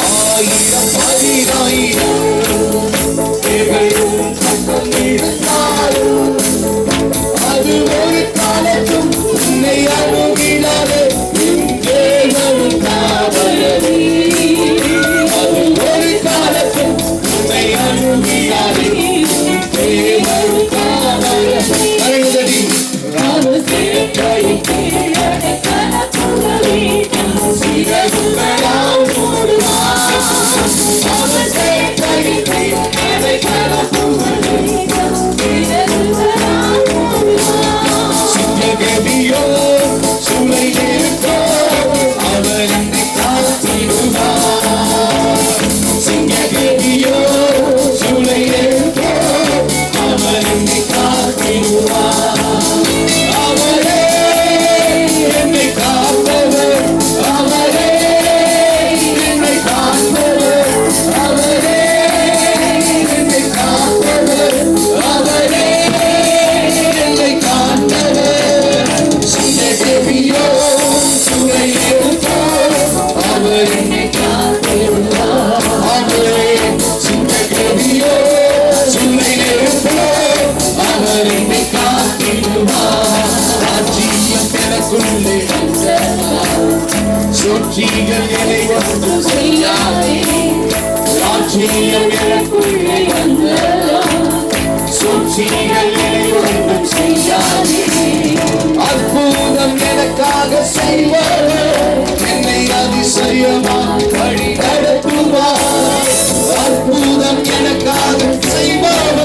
ஆயிரம் 10,000 பேர்களும் பக்கம் இருந்தாலும் அது ஒரு காலத்தும் உன்னை அணுகினாலே என் தேவன் காவலரே. அது ஒரு காலத்தும் உன்னை அணுகினாலே என் தேவன் காவலரே. கரங்களடி ராம சேட்டையின் கீழ் அடைக்கலம் புகவே தம் சிறகுகளால் மூடுவார். அவர் சேட்டையின் கீழ் அடைக்கலம் புகவே தம் சிறகுகளால் மூடுவார். சிங்ககதியோ சூளை நெருப்போ அவர் என்னை காத்திடுவார். சிங்ககதியோ சூளை நெருப்போ அவர் என்னை காத்திடுவார். அவரே என்னை காப்பவர், அவரே என்னை காப்பவர், அவரே என்னை காப்பவர், அவரே என்னை காப்பவர். சிங்ககதியோ சூளை நெருப்போ அவர் என்னை காத்திடுவார். அவரே சிங்ககதியோ சூளை நெருப்போ அவர் என்னை காத்திடுவார். ராஜ்ஜியம் எனக்குள்ளே சூழ்ச்சிகள் என்னை ஒன்றும் செய்யாதே. ராஜ்ஜியம் எனக்குள்ளே சூழ்ச்சிகள் என்னை ஒன்றும் செய்யாதே. அற்புதம் எனக்காக செய்வார், என்னை அதிசயமாய் வழி நடத்துவார். அற்புதம் எனக்காக செய்வார்,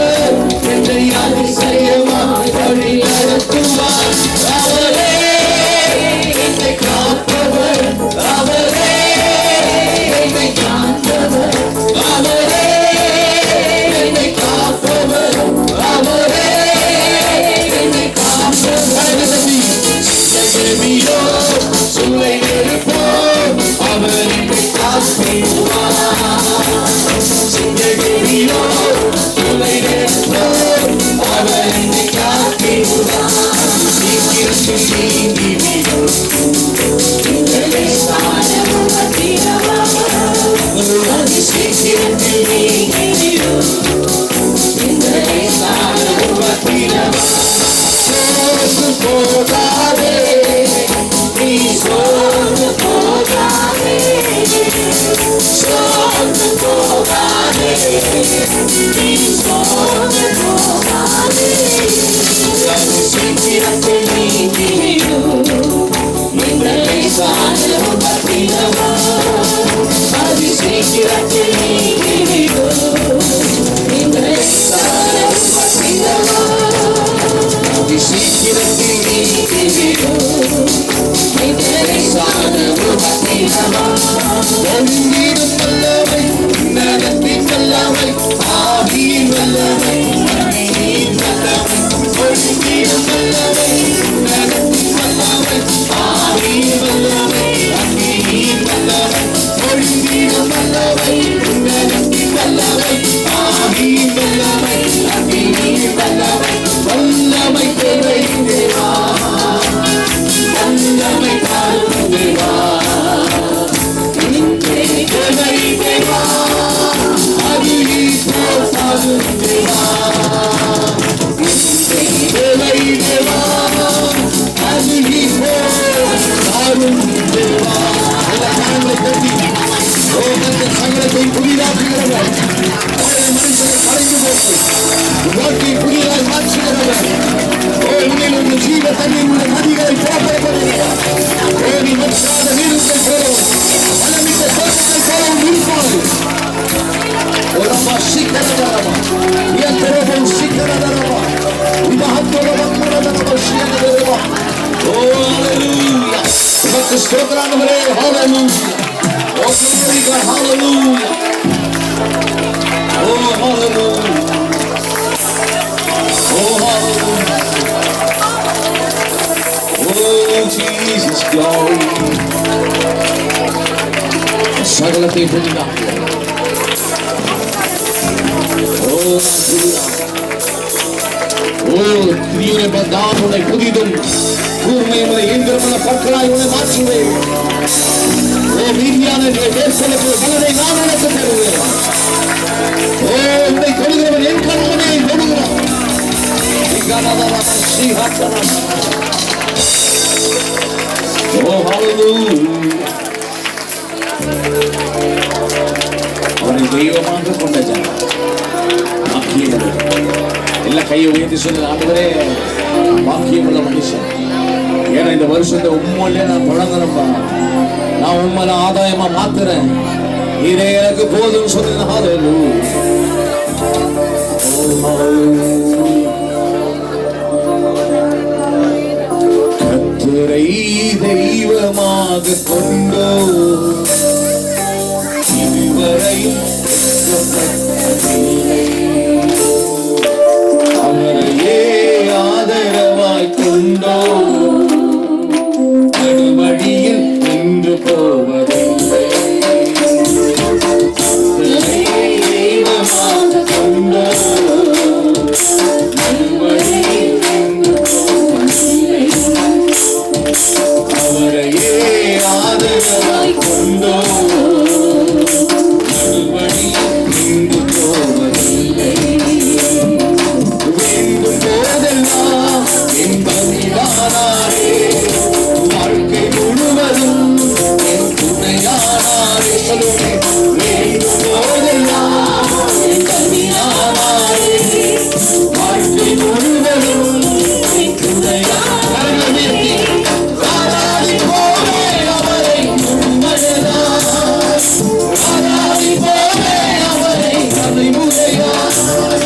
என்னை அதிசயமாய் வழி நடத்துவார். அவரே என்னை காப்பவர், அவரே என்னை காப்பவர், அவரே என்னை காப்பவர், அவரே என்னை காப்பவர். சிங்ககதியோ சூளை நெருப்போ அவர் என்னை காத்திடுவார். சிங்ககதியோ சூளை நெருப்போ அவர் என்னை காத்திடுவார். சீக்கிரத்தில் நீங்கிவிடும் சீக்கிரத்தில் நீங்கிவிடும் சோர்ந்து போகாதே, நீ சோர்ந்து போகாதே, சோர்ந்து போகாதே, நீ சோர்ந்து போகாதே. அது சீக்கிரத்தில் நீங்கிவிடும் இந்த லேசான உபத்திரவோ. அது சீக்கிரத்தில் நீங்கிவிடும் இந்த லேசான உபத்திரவோ. அது சீக்கிரத்தில் நீங்கிவிடும் இந்த லேசான உபத்திரவோ. ஒளிந்திடும் வல்லமை, நலத்தின் வல்லமை, ஆவியின் வல்லமை, அக்கினியின் வல்லமை. ஒளிந்திடும் வல்லமை, நலத்தின் வல்லமை, ஆவியின் வல்லமை, அக்கினியின் வல்லமை. ஒளிந்திடும் வல்லமை, நலத்தின் வல்லமை, ஆவியின் வல்லமை, அக்கினியின் வல்லமை. வல்லமை தேவை தேவா, வல்லமை தாரும் தேவா. தேவை தேவா, அது இப்போ தாரும் தேவா. தேவை தேவா, அது இப்போ தாரும் தேவா. சங்கடத்தை புதிதாக்குகிறவர், பழைய மனுஷனை கலைந்து போட்டு வாழ்க்கை புதிதாய் மாற்றுகிறவர். உன்னில் ஜீவ தண்ணீர் உள்ள நதிகளை புறப்படுகிறவர். நீ மற்றாத நீருத்தை போலவும் பலமிக்க தோட்டத்தை போலவும் இருப்பார். சிக்கரதரமா எத்தரவும் சிக்கரதரமா மகத்துவமா சிக்கரதரமா. ஓ ஹalleluya, உமக்கு ஸ்தோத்திரங்களே. ஹalleluya, ஓ glory God, hallelujah. Oh hallelujah, oh hallelujah, oh Jesus glory. சகலத்தை புதிதாக்குகிறார். Oh hallelujah, oh நான் உன்னை புதிதும் கூர்மையுள்ள இயந்திரமுள்ள பற்களாய் உன்னை மாற்றுவேன். ஓ மீதியான தேசத்துக்கு பலனை நான் உனக்கு தருவேன். ஓ உன்னை தொழுகிறவன் என் கண்மனை தொழுகிறான். அவனை தெய்வமாக கொண்ட ஜனம் எல்லா கையை உயர்த்தி சொல்ல ஆண்டவரே பாக்கியமுள்ள மனுஷன். ஏன்னா இந்த வருஷத்தை உண்மையிலே நான் தொடங்குறேன்பா, நான் உண்மையில ஆதாயமா மாத்துறேன், இதே எனக்கு போதும் சொன்னேன். கர்த்தரை தெய்வமாக கொண்டோ இதுவரையும் அவரையே ஆதரவாய் கொண்டோ நடுவழியில் நின்று போவதில்லை. தெய்வமாக கொண்டோ நடுவழியில் நின்று போவதில்லை. அவரையே ஆதரவாய் கொண்டோ நடுவழியில் நின்று போவதில்லை. வேண்டும் போதெல்லாம் என் பணியானாரே, வாழ்க்கை முழுவதும் என் துணையானாரே. சொல்லுவேன், வேண்டும் போதெல்லாம் என் பணியானாரே, வாழ்க்கை முழுவதும் என் துணையானாரே. ஆராதிப்போமே அவரை முழுமனதாய், ஆராதிப்போமே அவரை தலைமுறையாய்,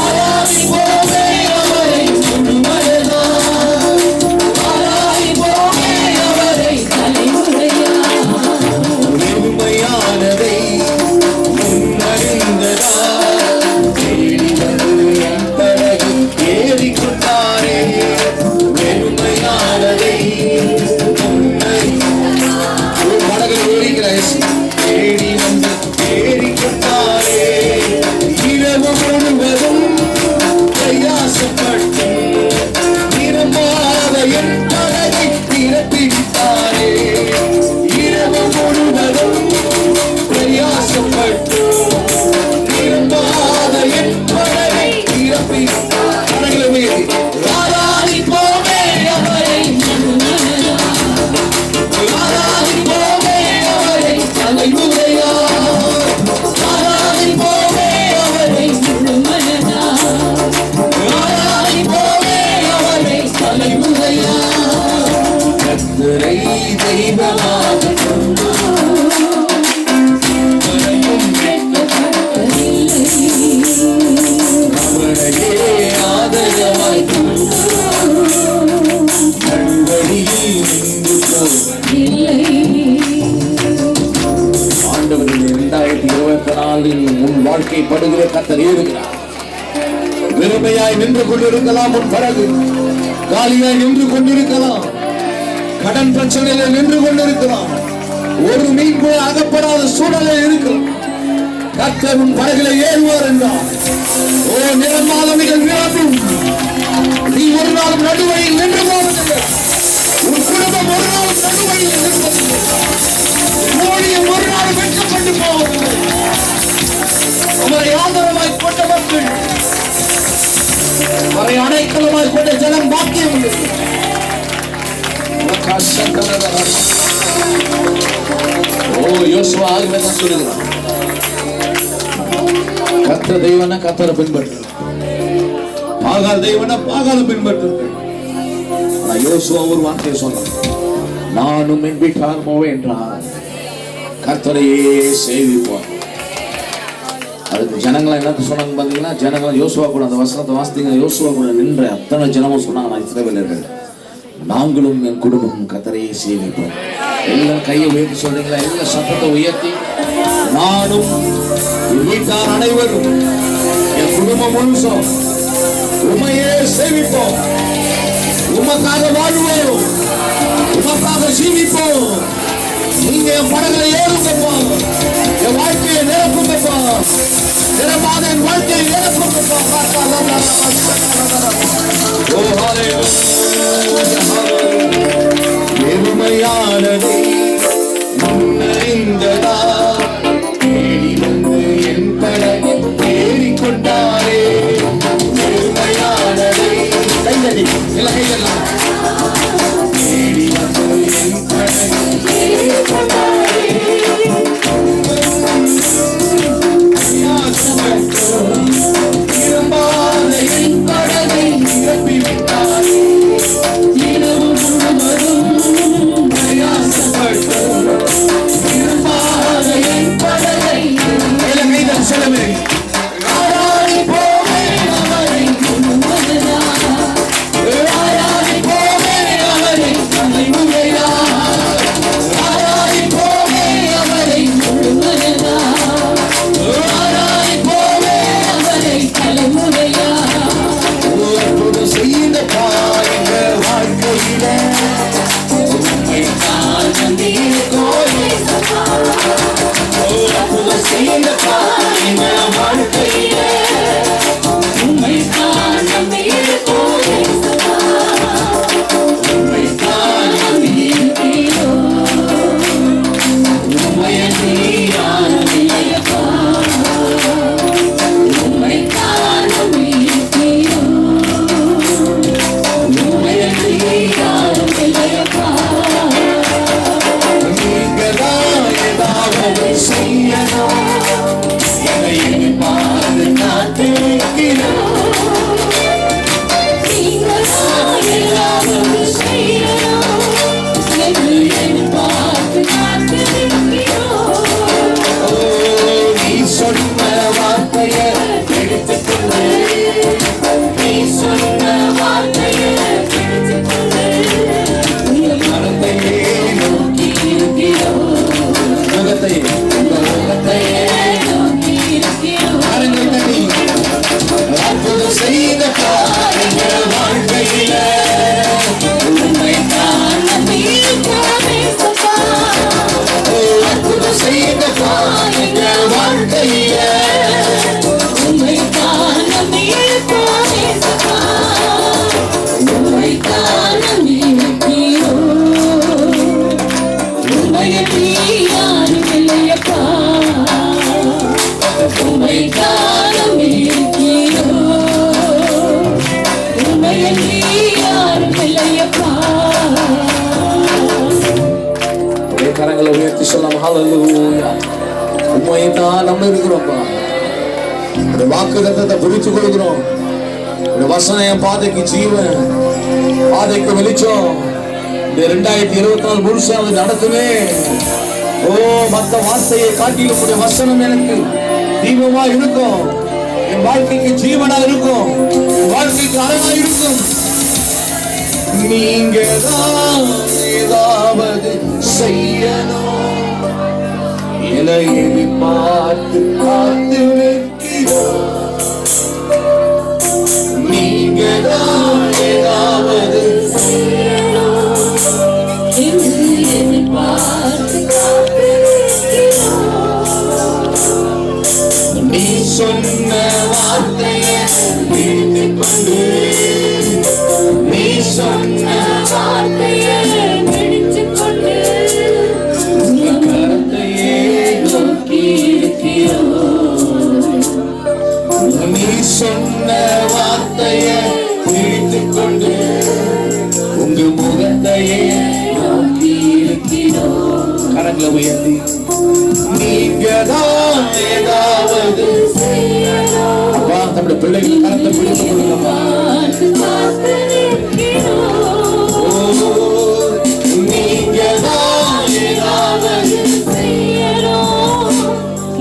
ஆராதிப்போமே அவரை முழுமனதாய், ஆராதிப்போமே அவரை தலைமுறையாய். வெறுமையானதை முன்னறிந்ததால் தேடி வந்து என் படகு ஏறிக்கொண்டாரே. வெறுமையானதை படகு தேடி வந்து ஏறிக்கொண்டாரே. இரவு முழுவதும் பிரயாசப்பட்டு நிரம்பாத என் படகை நிரப்பிவிட்டாரே. இரவு முழுவதும் பிரயாசப்பட்டு நிரம்பாத என் படகை நிரப்பிவிட்டாரே. ஆராதிப்போமே அவரை ஆராதிப்போமே அவரை தலைமுறையாய், ஆராதிப்போமே அவரை முழுமனதாய், ஆராதிப்போமே அவரை தலைமுறையாய். கர்த்தரை தெய்வமாக கொண்டோ இதுவரையும் வெட்கப்பட்டதில்லை. அவரையே ஆதரவாய் கொண்டோ நடுவழியில் நின்று போவதில்லை. ஆண்டவரின் 2024 உன் வாழ்க்கை படுகிற கர்த்தர் இருக்கிறார். வெறுமையாய் நின்று கொண்டிருக்கலாம், உன் படகு காலியாய் நின்று கொண்டிருக்கலாம், கடன் பிரச்சனையில நின்று கொண்டிருக்கலாம், ஒரு மீன் கூட அகப்படாத சூழலில் இருக்கலாம். கர்த்தர் உன் படகுல ஏறுவார் என்றார். ஓ நிறமாதவைகள் நிரம்பும், நீ ஒரு நாளும் நடுவழியில் நின்று போவதில்லை. உன் குடும்பம் ஒரு நாளும் நடுவழியில் நிற்பதில்லை. ஊழியம் ஒரு நாள் வெட்கப்பட்டு போவதில்லை. அவரை ஆதரவாய் கொண்டவர்கள், அவரை அடைக்கலமாய் கொண்ட ஜனம் பாக்கியம் உண்டு. ஓ யோசுவா ஆகவேதான் சொல்லுகிறான், கர்த்தர் தெய்வன கர்த்தரை பின்பற்று, பாகால் தெய்வன பாகால பின்பற்று. யோசுவா ஒரு வார்த்தையை சொன்னான், நானும் என் வீட்டார் போவேன் என்றார், கர்த்தரையே சேவிப்போம். அதுக்கு ஜனங்களை என்ன சொன்னாங்க பாத்தீங்கன்னா, ஜனங்களை யோசுவா கூட அந்த வசனத்தை வாசித்தீங்க, யோசுவா கூட நின்ற அத்தனை ஜனமும் சொன்னாங்க, நான் இஸ்ரவேலர்கள் நாங்களும் என் குடும்பமும் கர்த்தரையே சேவிப்போம். எல்லாம் கையை உயர்த்தி சொல்றீங்களா? எல்லாம் சத்தத்தை உயர்த்தி, நானும் என் வீட்டார் அனைவரும் என் குடும்பம் முழுசும் உமையே சேவிப்போம், உமக்காக வாழ்வோம், உமக்காக ஜீவிப்போம், நீங்க என் படங்களை ஏறுங்கப்பா, என் வாழ்க்கையை நிரப்புங்கப்பா, நிரப்பாத என் வாழ்க்கையை நிரப்புங்கப்பா. ஓ எருமையானதை முன்னறிந்ததா தேடி வந்து என் படகை ஏறிக்கொண்டாரே. எருமையானதை கைதடி இல்லை கைதெல்லாம் தேடி வந்து என் படகை ஏறிக்கொண்டாரே. இரும்பாத என் படகை நிரப்பிவிட்டாரே. இரவு முழுவதும் பிரயாசப்பட்டோம். இரும்பாத என் படகை இல்லை கைதல் செலவே ஆராடி போவேன் அவரை முழுவதுனா. ஆராடி போவேன் அவரை தலைமுறையா. ஆராடி போவேன் அவரை முழுவதுனா. ஆராடி போவேன் அவரை தலைமுறையா. அற்புதம் செய்த பாருங்க வாழ்க்கையில உண்மை தான் நம்பியிருக்கோம். அற்புதம் செய்த பாருங்க வாழ்க்கையில உண்மை தான் நம்பியிருக்கோம். உண்மை தான் நம்பியிருக்கிறோம். உண்மையன்றி யாரும் இல்லையப்பா. உண்மை தான் நம்பியிருக்கிறோம். உண்மையன்றி யாரும் இல்லையப்பா. நீங்கதான் ஏதாவது செய்யணும், என்னை எதிர்பார்த்து காத்திருக்கிறோம். நீங்கதான் ஏதாவது செய்யணும், என்னை எதிர்பார்த்து காத்திருக்கிறோம். நீ சொன்ன வார்த்தையை எடுத்துக்கொண்டு, நீ சொன்ன வார்த்தையை எடுத்துக்கொண்டு உங்கள் மனத்தையே நோக்கி இருக்கிறோம். முகத்தையே நோக்கி இருக்கிறோம். அற்புதம் செய்த பாருங்க வாழ்க்கையில உண்மை தான் நம்பியிருக்கிறோம். அற்புதம் செய்த பாருங்க வாழ்க்கையில உண்மை தான் நம்பியிருக்கிறோம். உண்மை தான் நம்பியிருக்கிறோம். உண்மையன்றி யாரும் இல்லையப்பா. உண்மை தான் நம்பியிருக்கிறோம். உண்மையன்றி யாரும் இல்லையப்பா. ஒரே கரங்களை உயர்த்தி சொல்லலாம் ஹல்லேலூயா. உண்மையை தான் நம்ம இருக்கிறோம்ப்பா. உடைய வாக்குத்தத்தத்தை பிடிச்சு கொடுக்கிறோம். உடைய வசனம் என் பாதைக்கு ஜீவன், பாதைக்கு வெளிச்சம். இந்த 2024 முழுசா அது நடத்துவே. ஓ மற்ற வார்த்தையை காட்டிலும் உடைய வசனம் எனக்கு தீபமா இருக்கும், என் வாழ்க்கைக்கு ஜீவனா இருக்கும், என் வாழ்க்கைக்கு அழகா இருக்கும். நீங்க தான் ஏதாவது செய்யணும், என்னை பார்த்து காத்து நிற்கிறோம். நீங்க தான் ஏதாவது செய்யணும் என்று எதிர்பார்த்து காத்திருக்கிறோம். நீ சொன்ன வார்த்தையை பிடித்துக்கொண்டு, நீ சொன்ன வார்த்தையை பிடித்துக்கொண்டு உங்கள் கரத்தையே நோக்கி இருக்கிறோம். நீ சொன்ன வார்த்தையை பிடித்துக்கொண்டு உங்க முகத்தையே நோக்கி இருக்கிறோம். கரங்களை உயர்த்தி நீங்க தான் ஏதாவது செய்யணும் அப்பா தம்முடைய பிள்ளைகள் கரத்தை பிடித்துக் கொள்ளுங்கப்பா. பார்த்து காத்து நிற்கிறோம். நீங்க தான் ஏதாவது செய்யணும்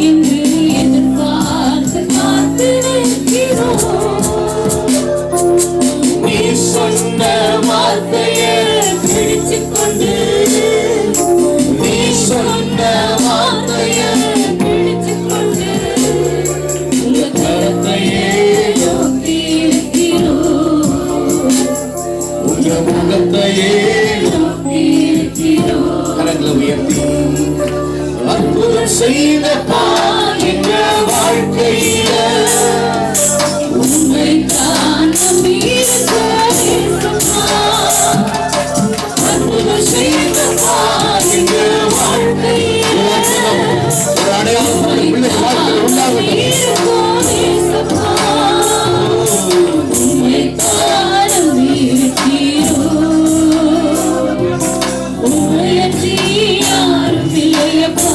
என்று எதிர்பார்த்து காத்து நிற்கிறோம். நீ சொன்ன வார்த்தையை பிடிச்சுக்கொண்டு நீ சொன்ன வார்த்தையை பிடிச்சுக்கொண்டு உங்க கரத்தையே நோக்கி இருக்கிறோம். உங்க முகத்தையே நோக்கி கரங்களை உயர்த்தி அற்புதம் செய்த எங்க வாழ்க்கையில உம்மை தான் நம்பியிருக்கிறேன் அற்புதம் செய்த எங்க வாழ்க்கையில ஒரு அடையாளம் பிள்ளை வாழ்க்கையில் உண்டாகட்டும். உம்மை தான் நம்பியிருக்கிறோம் உம்மையன்றி யாரும் இல்லையப்பா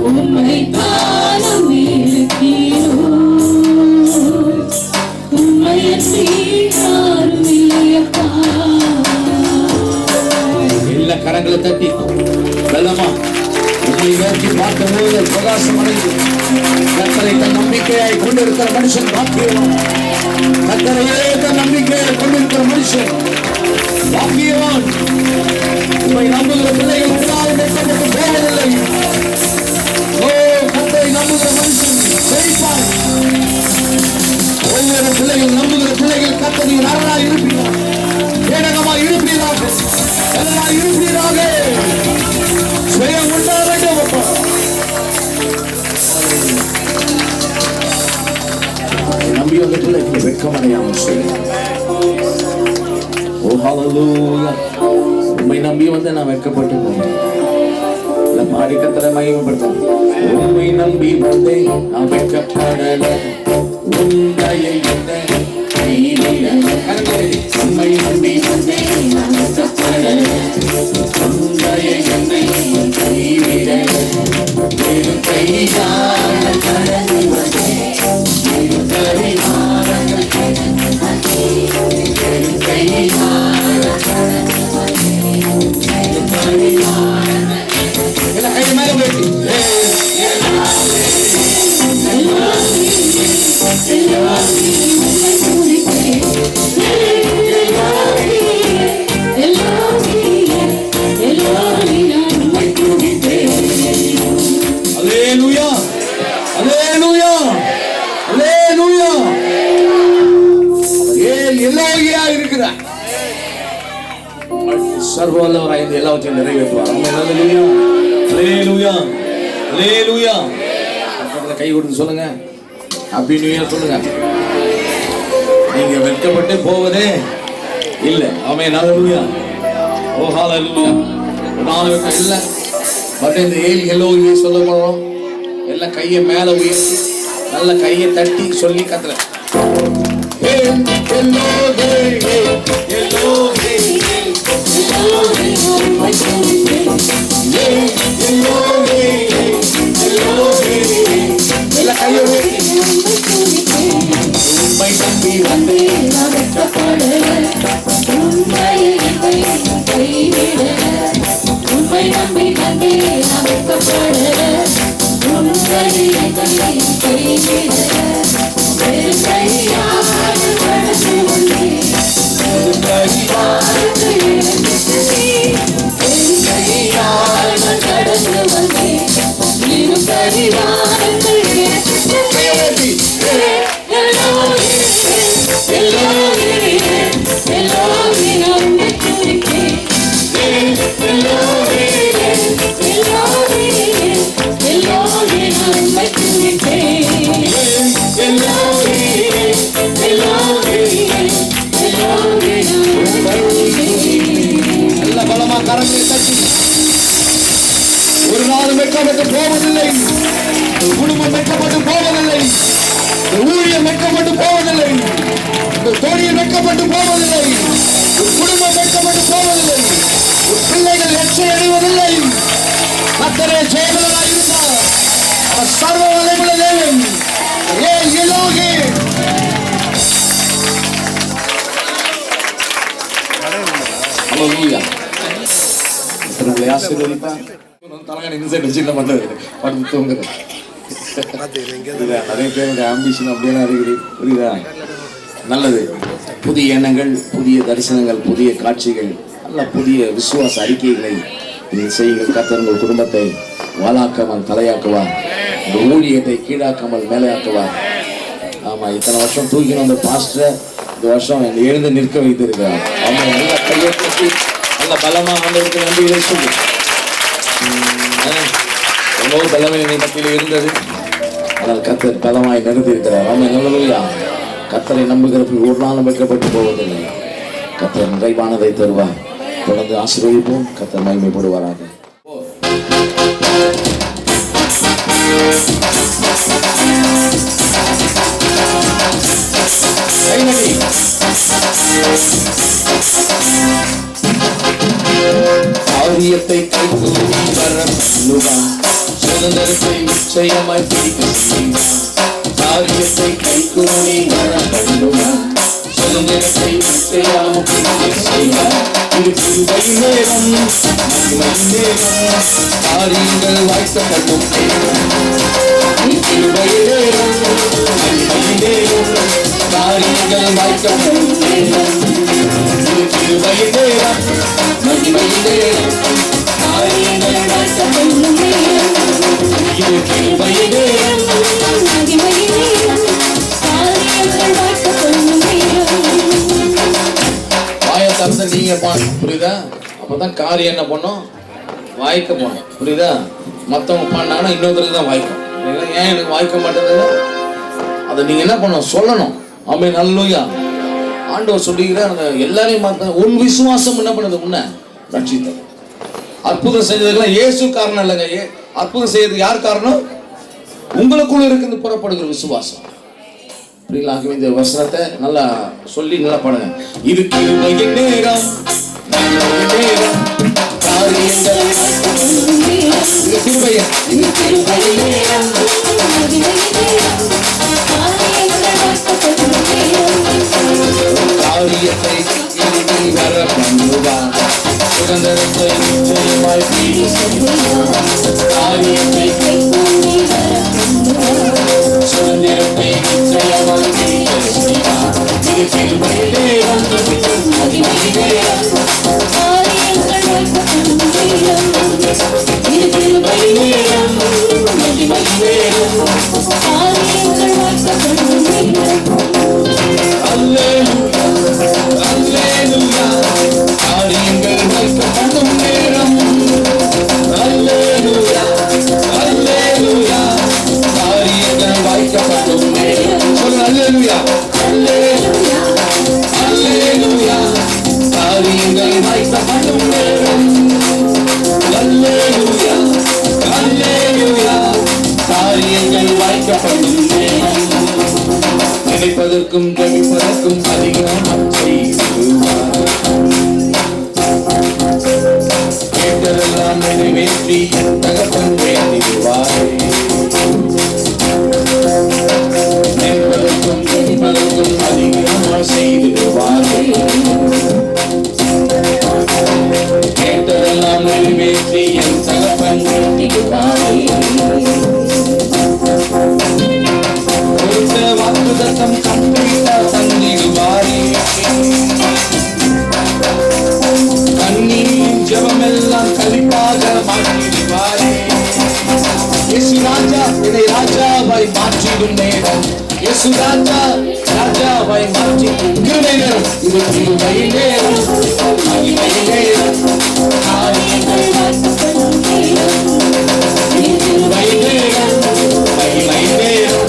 உம்மை தான் நம்பியிருக்கிறோம் உம்மையன்றி யாரும் இல்லையப்பா. எல்லா கரங்களை தட்டி பலமா உங்களை நோக்கி பார்க்கும்போது பிரகாசம் அடைந்து கர்த்தரை தன் நம்பிக்கையாய் கொண்டிருக்கிற மனுஷன் பாக்கியவான். கர்த்தரையே தன் நம்பிக்கையாய் கொண்டிருக்கிற மனுஷன் பாக்கியவான். உண்மை நம்புகிற பிள்ளைகள் உங்களால் வெட்கப்பட்டு போவதில்லை. ஓ, கர்த்தரை நம்புகிற மனுஷன் ஜெயிப்பான். ஒவ்வொரு பிள்ளைகள் நம்புகிற பிள்ளைகள் கர்த்தரை நரனா இருப்பீர்கள், ஏடகமா இருப்பீராக, எல்லாம் இருப்பீராக. சுயம் உண்டாகட்டும் அப்பா. நம்பி வந்த பிள்ளைக்கு வெட்கமடையாமல் செய்யும். ஓ ஹல்லேலூயா. உம்மை நம்பி வந்து நான் வெட்கப்பட்டு போனேன். இல்ல பாடி கர்த்தரை மகிமைப்படுத்தணும். உம்மை நம்பி வந்தே நான் வெட்கப்படல, உன்னையை என்னை கைவிடல. உம்மை நம்பி வந்தே நான் வெட்கப்படல, உன்னையை என்னை கைவிடல. வெறும் கையால கடந்து வந்தேன், வெறும் கையால கடந்து வந்தேன், வெறும் கையால கடந்து வந்தேன், வெறும் கையால. எல்லா கை மேல வைத்து அல்லேலூயா, அல்லேலூயா, அல்லேலூயா. அவர் எல்லோகியா இருக்கிறார். சர்வவல்லவராய் இந்த எல்லாவற்றையும் நிறைவேற்றுவார். அல்லேலூயா, அல்லேலூயா, அல்லேலூயா. பக்கத்துல கை கொடுத்து சொல்லுங்க, ஹாப்பி நியூ இயர் சொல்லுங்க. நீங்க வெட்கப்பட்டு போவதே இல்லை. ஆமென், அல்லேலூயா. ஓ ஹல்லேலூயா. நாலு வெட்கம் இல்லை. பட் இந்த எல்லோகியை சொல்ல போறோம். எல்லாம் கையை மேல உயர்த்தி நல்ல கையை தட்டி சொல்லி கத்துற. எல்லாம் கையை உயர்த்தி உம்மை நம்பி வந்தேன் உம்மை நம்பி வந்தேன் நான் வெட்கப்படல, உம்மையை கைவிடல. வெறும் கையால கடந்து வந்தேன், வெறும் கையால கடந்து வந்தேன், வெறும் கையால ஒரு நாள் வெட்கப்பட்டு போவதில்லை, குடும்பம் வெட்கப்பட்டு போவதில்லை, ஊழியம் வெட்கப்பட்டு போவதில்லை, தொழில் வெட்கப்பட்டு போவதில்லை, குடும்பம் வெட்கப்பட்டு போவதில்லை, பிள்ளைகள் எச்சை அடைவதில்லை. கர்த்தரே ஜெயவலனாய் இருந்தார். அவர் சர்வ வல்லமையுள்ள தேவன். எல்லோகி ஹல்லேலூயா. உங்களை ஆசீர்வதிப்பார். தலைகாணி இன்சைட் வச்சு என்ன பண்றது, படுத்து தூங்குறது. நிறைய பேருக்கு ஆம்பிஷன் அப்படியே இருக்குது, புரியுதா? நல்லது. புதிய எண்ணங்கள், புதிய தரிசனங்கள், புதிய காட்சிகள், நல்ல புதிய விசுவாச அறிக்கைகளை நீங்கள் செய்யுங்கள். கர்த்தர் உங்கள் குடும்பத்தை வாளாக்காமல் தலையாக்குவார், உங்கள் ஊழியத்தை கீழாக்காமல் மேலையாக்குவார். ஆமா, இத்தனை வருஷம் தூக்கின அந்த பாஸ்டரை இந்த வருஷம் என்னை எழுந்து நிற்க வைத்திருக்கிறார். அவன் நல்ல கையை தட்டி நல்ல பலமா ஆண்டவருக்கு நன்றிகளை சொல்லு. எவ்வளவு பலவீனங்கள் மத்தியில் இருந்தது, ஆனால் கர்த்தர் பலமாய் நிறுத்தியிருக்கிறார். அவன் நல்லவையா கர்த்தரை நம்புகிறவர்கள் ஒரு நாளும் வைக்கப்பட்டு போவதில்லை. கர்த்தர் நிறைவானதை தருவார். தொடர்ந்து ஆசீர்வதிப்போம். கர்த்தர் மகிமைப்படுவாராக. காரியத்தை கைகூடி வர பண்ணுவான், சுதந்திரத்தை நிச்சயமாய் பிடிக்க செய்வான். காரியத்தை கைகூடி வர பண்ணுவான், சுதந்திரத்தை நிச்சயமாய் பிடிக்க செய்வான். இது கிருபை நேரம், மகிமை நேரம், காரியங்கள் வாய்க்கப்படும் நேரம். இது கிருபை நேரம், மகிமை நேரம், காரியங்கள் வாய்க்கப்படும் நேரம். இது கிருபை நேரம், மகிமை நேரம், காரியங்கள் வாய்க்கப்படும் நேரம். இது கிருபை நேரம், மகிமை நேரம், காரியங்கள் வாய்க்கப்படும் நேரம். வாயை திறந்து நீங்க பாருங்க, புரியுதா? அப்பதான் காரியம் என்ன பண்ணும், வாய்க்க போனோம், புரியுதா? மற்றவங்க பண்ணாங்கன்னா இன்னொருத்தருக்கு தான் வாய்க்கும். ஏன் எனக்கு வாய்க்க மாட்டேங்குது, அதை நீங்க என்ன பண்ணணும், சொல்லணும். ஆமென், அல்லேலூயா. ஆண்டவர் சொல்லுகிறார், எல்லாரையும் மாத்த உன் விசுவாசம் என்ன பண்ணுது, முன்ன ரட்சித்தது. அற்புதம் செஞ்சதுக்கெல்லாம் இயேசு காரணம் இல்லைங்க. அற்புதம் செய்யறதுக்கு யார் காரணம்? உங்களுக்குள்ள இருந்து புறப்படுகிற விசுவாசம். அப்படிங்களாக இந்த வசனத்தை நல்லா சொல்லி நல்லா பாடுங்க. இது கிருபையின் நேரம், நேரம், காரியங்கள் இது கிருபை, இது கிருபையின் நேரம், காரியத்தை வர பண்ணுவான், சுதந்திரத்தை நிச்சயமாய் பிடிக்க செய்வான். காரியத்தை சுதந்திரத்தை நிச்சயமாய் பிடிக்க செய்வான். இது கிருபை நேரம், மகிமை நேரம், காரியங்கள் வாய்க்கப்படும் நேரம். இது கிருபை நேரம், மகிமை நேரம், காரியங்கள் வாய்க்கப்படும் நேரம். அல்லேலூயா, அல்லேலூயா, காரியங்கள் வாய்க்கப்படும் நேரம். அல்லேலூயா, அல்லேலூயா, காரியங்கள் வாய்க்கப்படும் நேரம். சொல்லுங்க, அல்லேலூயா, அல்லேலூயா, அல்லேலூயா, காரியங்கள் வாய்க்கப்படும் நேரம். அல்லேலூயா, அல்லேலூயா, காரியங்கள் வாய்க்கப்படும் நேரம். நினைப்பதற்கும் ஜெபிப்பதற்கும் அதிகம் செய்வார். கேட்டதெல்லாம் நிறைவேற்றி என் தகப்பன் வேண்டிடுவாரே. நினைப்பதற்கும் ஜெபிப்பதற்கும் அதிகமாக செய்திடுவாரே. கேட்டதெல்லாம் நிறைவேற்றி என் தகப்பன் வேண்டிடுவாரே. வாக்குதத்தம் கம்பிட்ட தந்திடுவாரே. கண்ணீரின் ஜெபமெல்லாம் களிப்பாக மாற்றிடுவாரே. இயேசு ராஜா இதை ராஜாவாய் மாற்றிடும் நேரம். இயேசு ராஜா ராஜாவாய் மாற்றி கிருபை நேரம். இது கிருபை நேரம், மகிமை நேரம், காரியங்கள் வாய்க்கப்படும் நேரம். இது கிருபை நேரம், மகிமை நேரம்,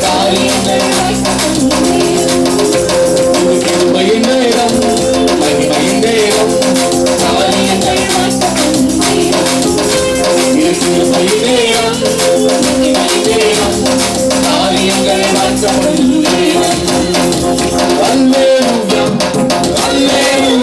காரியங்கள் வாய்க்கப்படும் நேரம். இது கிருபை நேரம், மகிமை நேரம், காரியங்கள் வாய்க்கப்படும் நேரம். இது கிருபை நேரம், மகிமை நேரம், காரியங்கள் வாய்க்கப்படும் நேரம். அல்லேலூயா, அல்லேலூயா.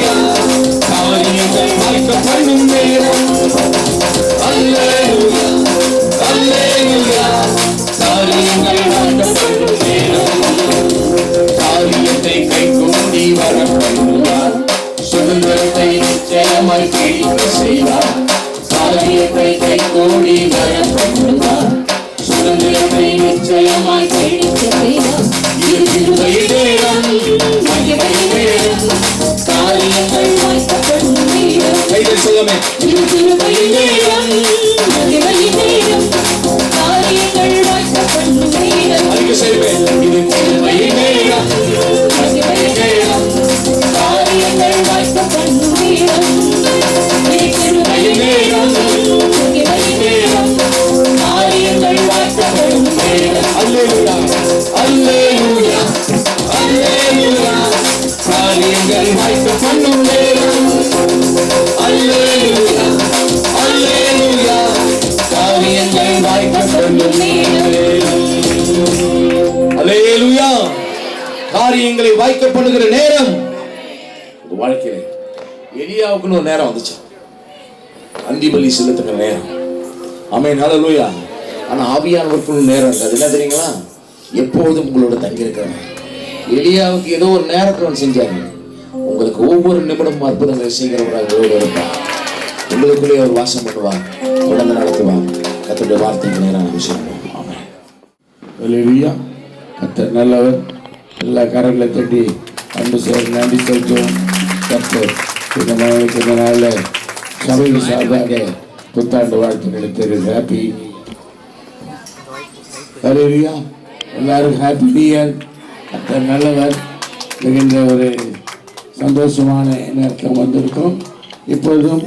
காரியங்கள் வாய்க்க பண்ணும் நேரம். அல்லேலூயா அல்லேலூயா காரியங்கள் வாய்க்க பண்ணும் நேரம். அல்லேலூயா. காரியங்களை வாய்க்கப்படுகிற நேரம். உங்க வாழ்க்கையில எலியாவுக்குன்னு ஒரு நேரம் வந்துச்சு, அந்தி பலி செலுத்துகிற நேரம். ஆமென், ஹல்லேலூயா. ஆனா ஆவியானவருக்கு நேரம் இருக்கு. அது என்ன தெரியுங்களா? எப்போதும் உங்களோட தங்கி இருக்கிறார். எலியாவுக்கு ஏதோ ஒரு நேரத்தில் செஞ்சாங்க. உங்களுக்கு ஒவ்வொரு நிமிடமும் அற்புதங்களை செய்கிறவராக இருப்பார். உங்களுக்குள்ளே ஒரு வாசம் பண்ணுவார், உடனே நடத்துவார். கர்த்தருடைய வார்த்தைக்கு நேரான விஷயம். ஆமென். அல்லேலூயா. கர்த்தர் நல்லவர். எல்லா கரங்களை தட்டி அன்பு சார் நன்றி செலுத்துவோம். கர்த்தர் இந்த மகளுக்கு இந்த நாளில் சபைக்கு சார்பாக புத்தாண்டு வாழ்த்துக்களை தெரிவித்து ஹாப்பி. அல்லேலூயா. எல்லாரும் ஹாப்பி நியூ இயர். கர்த்தர் நல்லவர். மிகுந்த ஒரு சந்தோஷமான நேரத்தில் வந்திருக்கோம். இப்பொழுதும்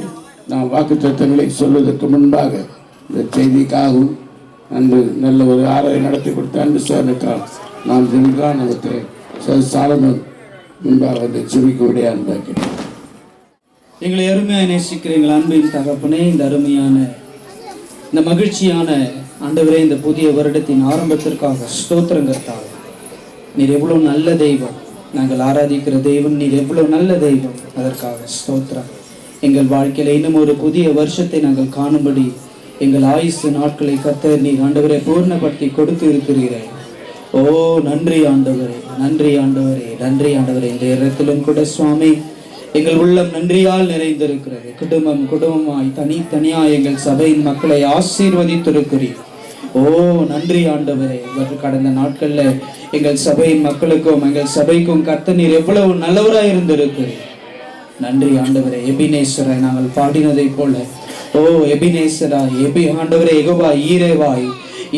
நாம் வாக்குத்தத்தங்களை சொல்வதற்கு முன்பாக இந்த செய்திக்காகவும் அன்று நல்ல ஒரு ஆராய் நடத்தி கொடுத்த அன்பு சாருக்காக நாம் ஜெபிக்கானவற்றை சாலமன் முன்பாக வந்து ஜெபிக்கக்கூடிய அன்பாக்கிறேன். எங்களை அருமையாக நேசிக்கிற எங்கள் அன்பின் தகப்பனே, இந்த அருமையான இந்த மகிழ்ச்சியான ஆண்டவரே, இந்த புதிய வருடத்தின் ஆரம்பத்திற்காக ஸ்தோத்திரம் கர்த்தாவே. நீர் எவ்வளவு நல்ல தெய்வம், நாங்கள் ஆராதிக்கிற தெய்வம் நீர் எவ்வளவு நல்ல தெய்வம், அதற்காக ஸ்தோத்திரம். எங்கள் வாழ்க்கையில இன்னும் ஒரு புதிய வருஷத்தை நாங்கள் காணும்படி எங்கள் ஆயுசு நாட்களை கர்த்தர் நீர் ஆண்டவரை பூர்ணப்படுத்தி கொடுத்து இருக்கிறீர்கள். ஓ நன்றி ஆண்டவரே, நன்றி ஆண்டவரே, நன்றி ஆண்டவரே. இந்த இடத்திலும் கூட சுவாமி எங்கள் உள்ளம் நன்றியால் நிறைந்திருக்கிறது. குடும்பம் குடும்பமாய் தனித்தனியாய் எங்கள் சபையின் மக்களை ஆசீர்வதித்திருக்கிறீர். ஓ நன்றி ஆண்டவரே. கடந்த நாட்கள்ல எங்கள் சபையின் மக்களுக்கும் எங்கள் சபைக்கும் கர்த்தர் நீர் எவ்வளவு நல்லவராய் இருந்திருக்கிறீர். நன்றி ஆண்டவரே. எபினேஸ்வரை நாங்கள் பாடினதை போல, ஓ எபினேஸ்வரா, ஆண்டவரே, யெகோவா ஈரேவாய்,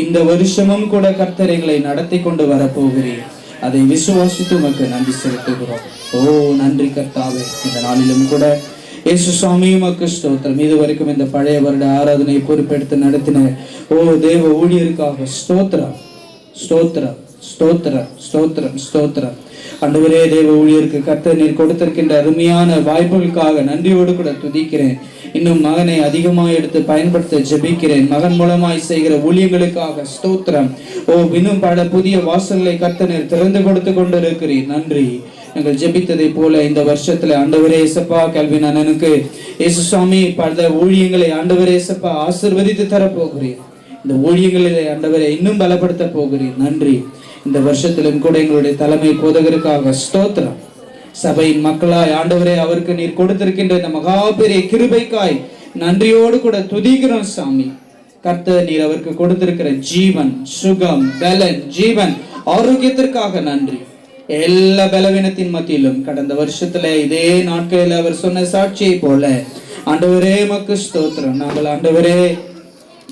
இந்த வருஷமும் கூட கர்த்தர் எங்களை நடத்தி கொண்டு வரப்போகிறீர். அதை விசுவாசித்து உமக்கு நன்றி செலுத்துகிறோம். ஓ நன்றி கர்த்தாவே. இந்த நாளிலும் கூட இயேசு சுவாமி உமக்கு ஸ்தோத்திரம். இதுவரைக்கும் இந்த பழைய வருட ஆராதனை பொறுப்பெடுத்து நடத்தின ஓ தேவ ஊழியருக்காக ஸ்தோத்திரம், ஸ்தோத்திரம், ஸ்தோத்திரம், ஸ்தோத்திரம், ஸ்தோத்திரம். ஆண்டவரே, தேவ ஊழியருக்கு கர்த்தர் நீர் கொடுத்திருக்கின்ற அருமையான வாய்ப்புகளுக்காக நன்றியோடு கூட துதிக்கிறேன். இன்னும் மகனை அதிகமாக எடுத்து பயன்படுத்த ஜெபிக்கிறேன். மகன் மூலமாய் செய்கிற ஊழியர்களுக்காக ஸ்தோத்திரம். ஓ இன்னும் பல புதிய வாசல்களை கர்த்தர் நீர் திறந்து கொடுத்து கொண்டு இருக்கிறீர். நன்றி. நாங்கள் ஜெபித்ததை போல இந்த வருஷத்துல ஆண்டவரே இயேசப்பா, கல்வின் அண்ணனுக்கு இயேசு சுவாமி பல ஊழியங்களை ஆண்டவரே இயேசப்பா ஆசீர்வதித்து தரப்போகிறீர். இந்த ஊழியங்களிலே ஆண்டவரை இன்னும் பலப்படுத்த போகிறீர். நன்றி. இந்த வருஷத்திலும் கூட எங்களுடைய தலைமை போதகருக்காக ஸ்தோத்திரம். சபையின் மக்களாய் ஆண்டவரே அவருக்கு நீர் கொடுத்திருக்கின்ற இந்த மகா பெரிய கிருபைக்காய் நன்றியோடு கூட துதிக்கிறோம் சாமி. கர்த்தர் நீர் அவருக்கு கொடுத்திருக்கிற ஜீவன், சுகம், பலன், ஜீவன், ஆரோக்கியத்திற்காக நன்றி. எல்லா பலவீனத்தின் மத்தியிலும் கடந்த வருஷத்துல இதே நாட்களில் அவர் சொன்ன சாட்சியை போல ஆண்டவரே மக்கு ஸ்தோத்திரம். நாங்கள் ஆண்டவரே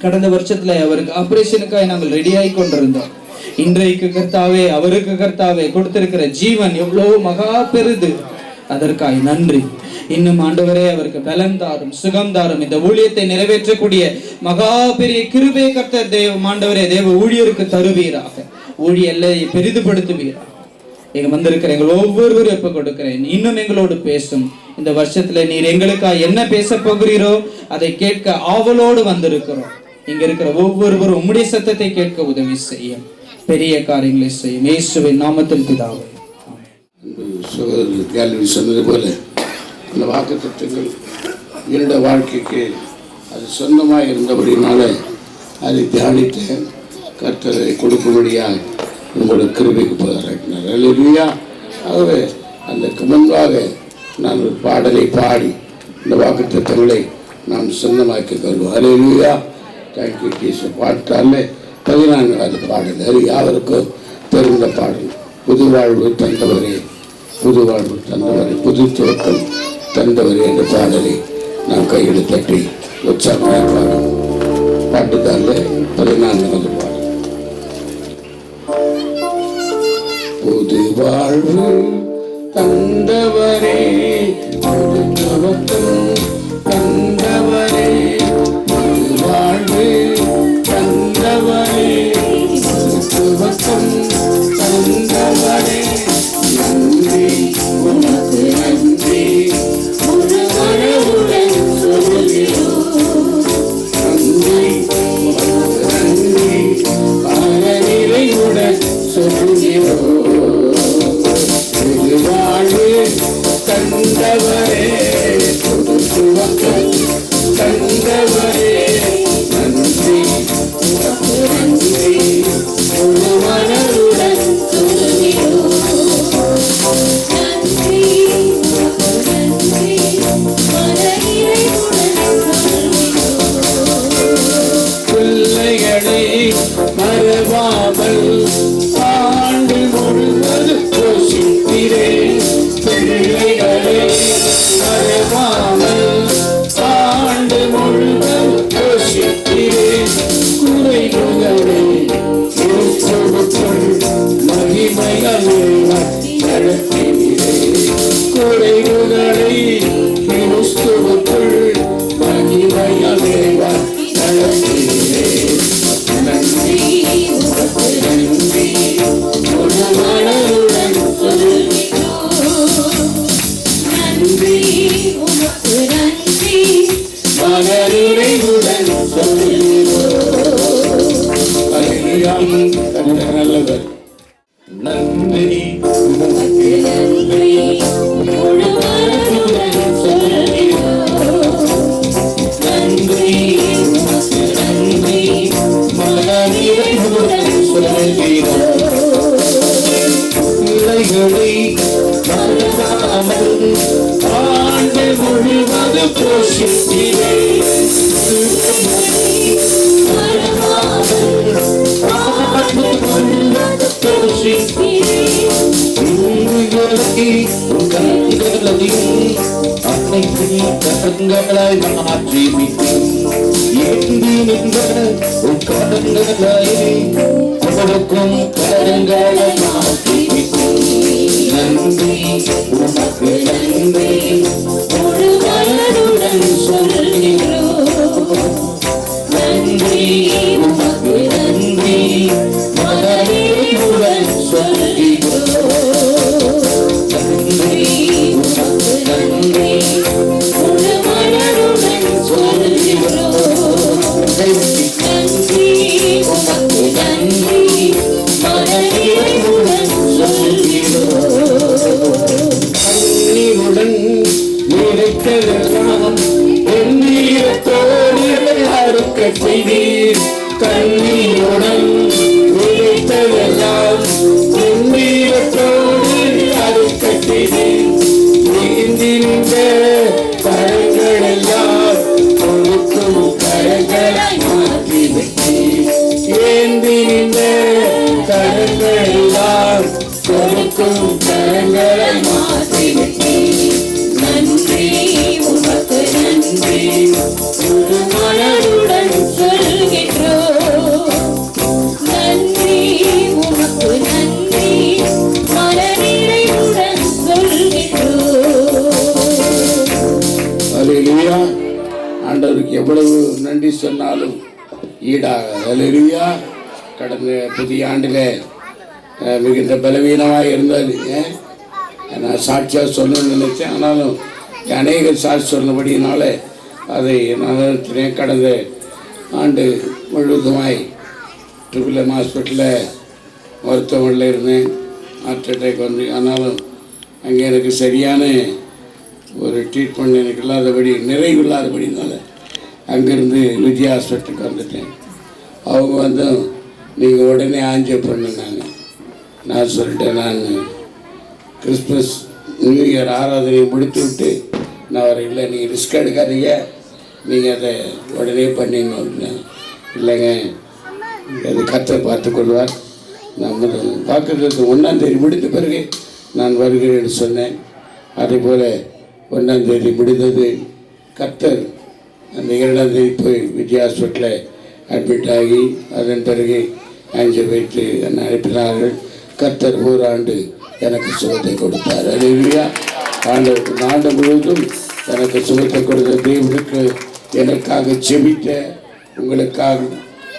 கடந்த வருஷத்துல அவருக்கு ஆபரேஷனுக்காக நாங்கள் ரெடியாகி கொண்டிருந்தோம். இன்றைக்கு கர்த்தாவே அவருக்கு கர்த்தாவே கொடுத்திருக்கிற ஜீவன் எவ்வளவு மகா பெரிது, அதற்காய் நன்றி. இன்னும் ஆண்டவரே அவருக்கு பலன் தாரும், சுகம் தாரும். இந்த ஊழியத்தை நிறைவேற்றக்கூடிய மகா பெரிய கிருபை கர்த்தர் ஆண்டவரே தேவ ஊழியருக்கு தருவீராக. ஊழிய எல்லையை பெரிதுபடுத்துவீராக. எங்க வந்திருக்கிற எங்கள் ஒவ்வொருவரும் எப்ப கொடுக்கிறேன். இன்னும் எங்களோடு பேசும். இந்த வருஷத்துல நீர் எங்களுக்காக என்ன பேச போகிறீரோ அதை கேட்க ஆவலோடு வந்திருக்கிறோம். இங்க இருக்கிற ஒவ்வொருவரும் உம்முடைய சத்தத்தை கேட்க உதவி செய்யும். பெரிய காரியங்களை செய்யும். இயேசுவின் நாமத்தில் பிதாவே. சகோதரர் கேள்வி சொன்னது போல அந்த வாக்குத்தத்தங்கள் என்னோட வாழ்க்கைக்கு அது சொந்தமாக இருந்தபடினால அதை தியானித்த கர்த்தரை கொடுக்கும்படியாக உங்களோட கிருபைக்கு போகிறார். அல்லேலூயா. ஆகவே அந்த முன்பாக நான் ஒரு பாடலை பாடி இந்த வாக்குத்தத்தங்களை நாம் சொந்தமாக்கி கொள்வோம். அல்லேலூயா. Thank you teacher. பாட்டால 14வது பாடல். அது யாவருக்கும் தெரிந்த பாடல். புது வாழ்வு தந்தவரே, புது வாழ்வு தந்தவரே, புது துவக்கம் தந்தவரே என்ற பாடலை நாம் கையில் தட்டி உற்சாகமாக பாட்டுக்கால 14வது பாடல். புது வாழ்வு தந்தவரே, புது துவக்கம் தந்தவரே, புது வாழ்வு தந்தவரே, துவக்கம் தந்தவரே, நன்றி உனக்கு தந்தவரே புது சுகத்தை தந்தவரே நன்றி நன்றி முழு மனதுடன் பிள்ளைகளை மறவாமல் ஆண்டு முழுவது போஷிக்கிறே பிள்ளைகளை மறவாமல் ஆண்டு முழுவது போஷிக்கிறே குறைகளை மகிமைகளை நடத்தினே குறைகளை கிறிஸ்துவுக்குள் மகிமைகளை நடத்தினே நன்றி நன்றி முழு மனதுடன் நன்றி மனநிறைவுடன் நல்லவர் நன்றி முழு மனதுடன் நன்றி நன்றி மனநிறைவுடன் பிள்ளைகளை மறக்காமல் ஆண்டு முழுவது போஷிக்கிறே கரங்களாய் மாற்றி ஏந்தி நின்ற கரங்களை கொடுக்கும் கரங்களை மாற்றி நன்றி உமக்கு நன்றி முழு மனதுடன் சொல்கிறோம் நன்றி உமக்கு நன்றி மனதுடன் சொல்கிறோம் நன்றி உமக்கு நன்றி முழு மனதுடன் சொல்கிறோம் நன்றி உமக்கு நன்றி மனதுடன் சொல்கிறோம் கண்ணீருடன் நிறைத்ததெல்லாம் வெந்நீரத்தோடு அறுக்க செய்தீர் கண்ணீருடன் நிறைத்ததெல்லாம் வெந்நீரத்தோடு அறுக்க செய்தீர் நீந்தி நின்ற கரங்களெல்லாம் கொடுக்கும் கரங்களை மாற்றி விட்டீர் ஏந்தி நின்ற கரங்களெல்லாம் கொடுக்கும் கரங்களை மாற்றி விட்டீர் நன்றி உமக்கு நன்றி முழு மனதுடன் சொல்கின்றோம் நன்றி உமக்கு நன்றி மனநிறைவுடன் சொல்கின்றோம். அல்லேலூயா. ஆண்டவருக்கு எவ்வளவு நன்றி சொன்னாலும் ஈடாக. அல்லேலூயா. கடந்த புதிய ஆண்டில் மிகுந்த பலவீனமாக இருந்தது. நான் சாட்சியாக சொல்லணும்னு நினைச்சேன். ஆனாலும் அநேகர் சாட்சி சொன்னபடியினால அதை நான் நிறுத்தினேன். கடந்த ஆண்டு முழுவதுமாய் ட்ரிபிள்எம் ஹாஸ்பிட்டலில் மருத்துவமனையில் இருந்தேன். ஹார்ட் அட்டாக் வந்து, ஆனாலும் அங்கே எனக்கு சரியான ஒரு ட்ரீட்மெண்ட் எனக்கு இல்லாதபடி நிறைவு இல்லாதபடினால அங்கேருந்து விஜயா ஹாஸ்பிட்டலுக்கு வந்துட்டேன். அவங்க வந்து நீங்கள் உடனே ஆஞ்சியோ பண்ணுனாங்க. நான் சொல்லிட்டேன், நான் கிறிஸ்மஸ் நியூ இயர் ஆராதனையை முடித்து விட்டு நான் வர இல்லை, நீங்கள் ரிஸ்க் எடுக்காதீங்க, நீங்கள் அதை உடனே பண்ணிடணும் அப்படின்னா. இல்லைங்க, அது கர்த்தர் பார்த்து கொள்வார், நம்ம பார்க்குறது 1ஆம் தேதி முடிந்த பிறகு நான் வருகிறேன்னு சொன்னேன். அதே போல் 1ஆம் தேதி முடிந்தது. கர்த்தர் அந்த 2ஆம் தேதி போய் விஜய் ஹாஸ்பிட்டலில் அட்மிட் ஆகி அதன் பிறகு ஆஞ்சியோ வைத்து என்னை அனுப்பினார்கள். கர்த்தர் ஓராண்டு எனக்கு சுகத்தை கொடுத்தார். அல்லேலூயா. ஆண்டவருக்கு ஆண்டு முழுவதும் எனக்கு சுகத்தை கொடுத்த தேவனுக்கு, எனக்காக செபித்த உங்களுக்காக,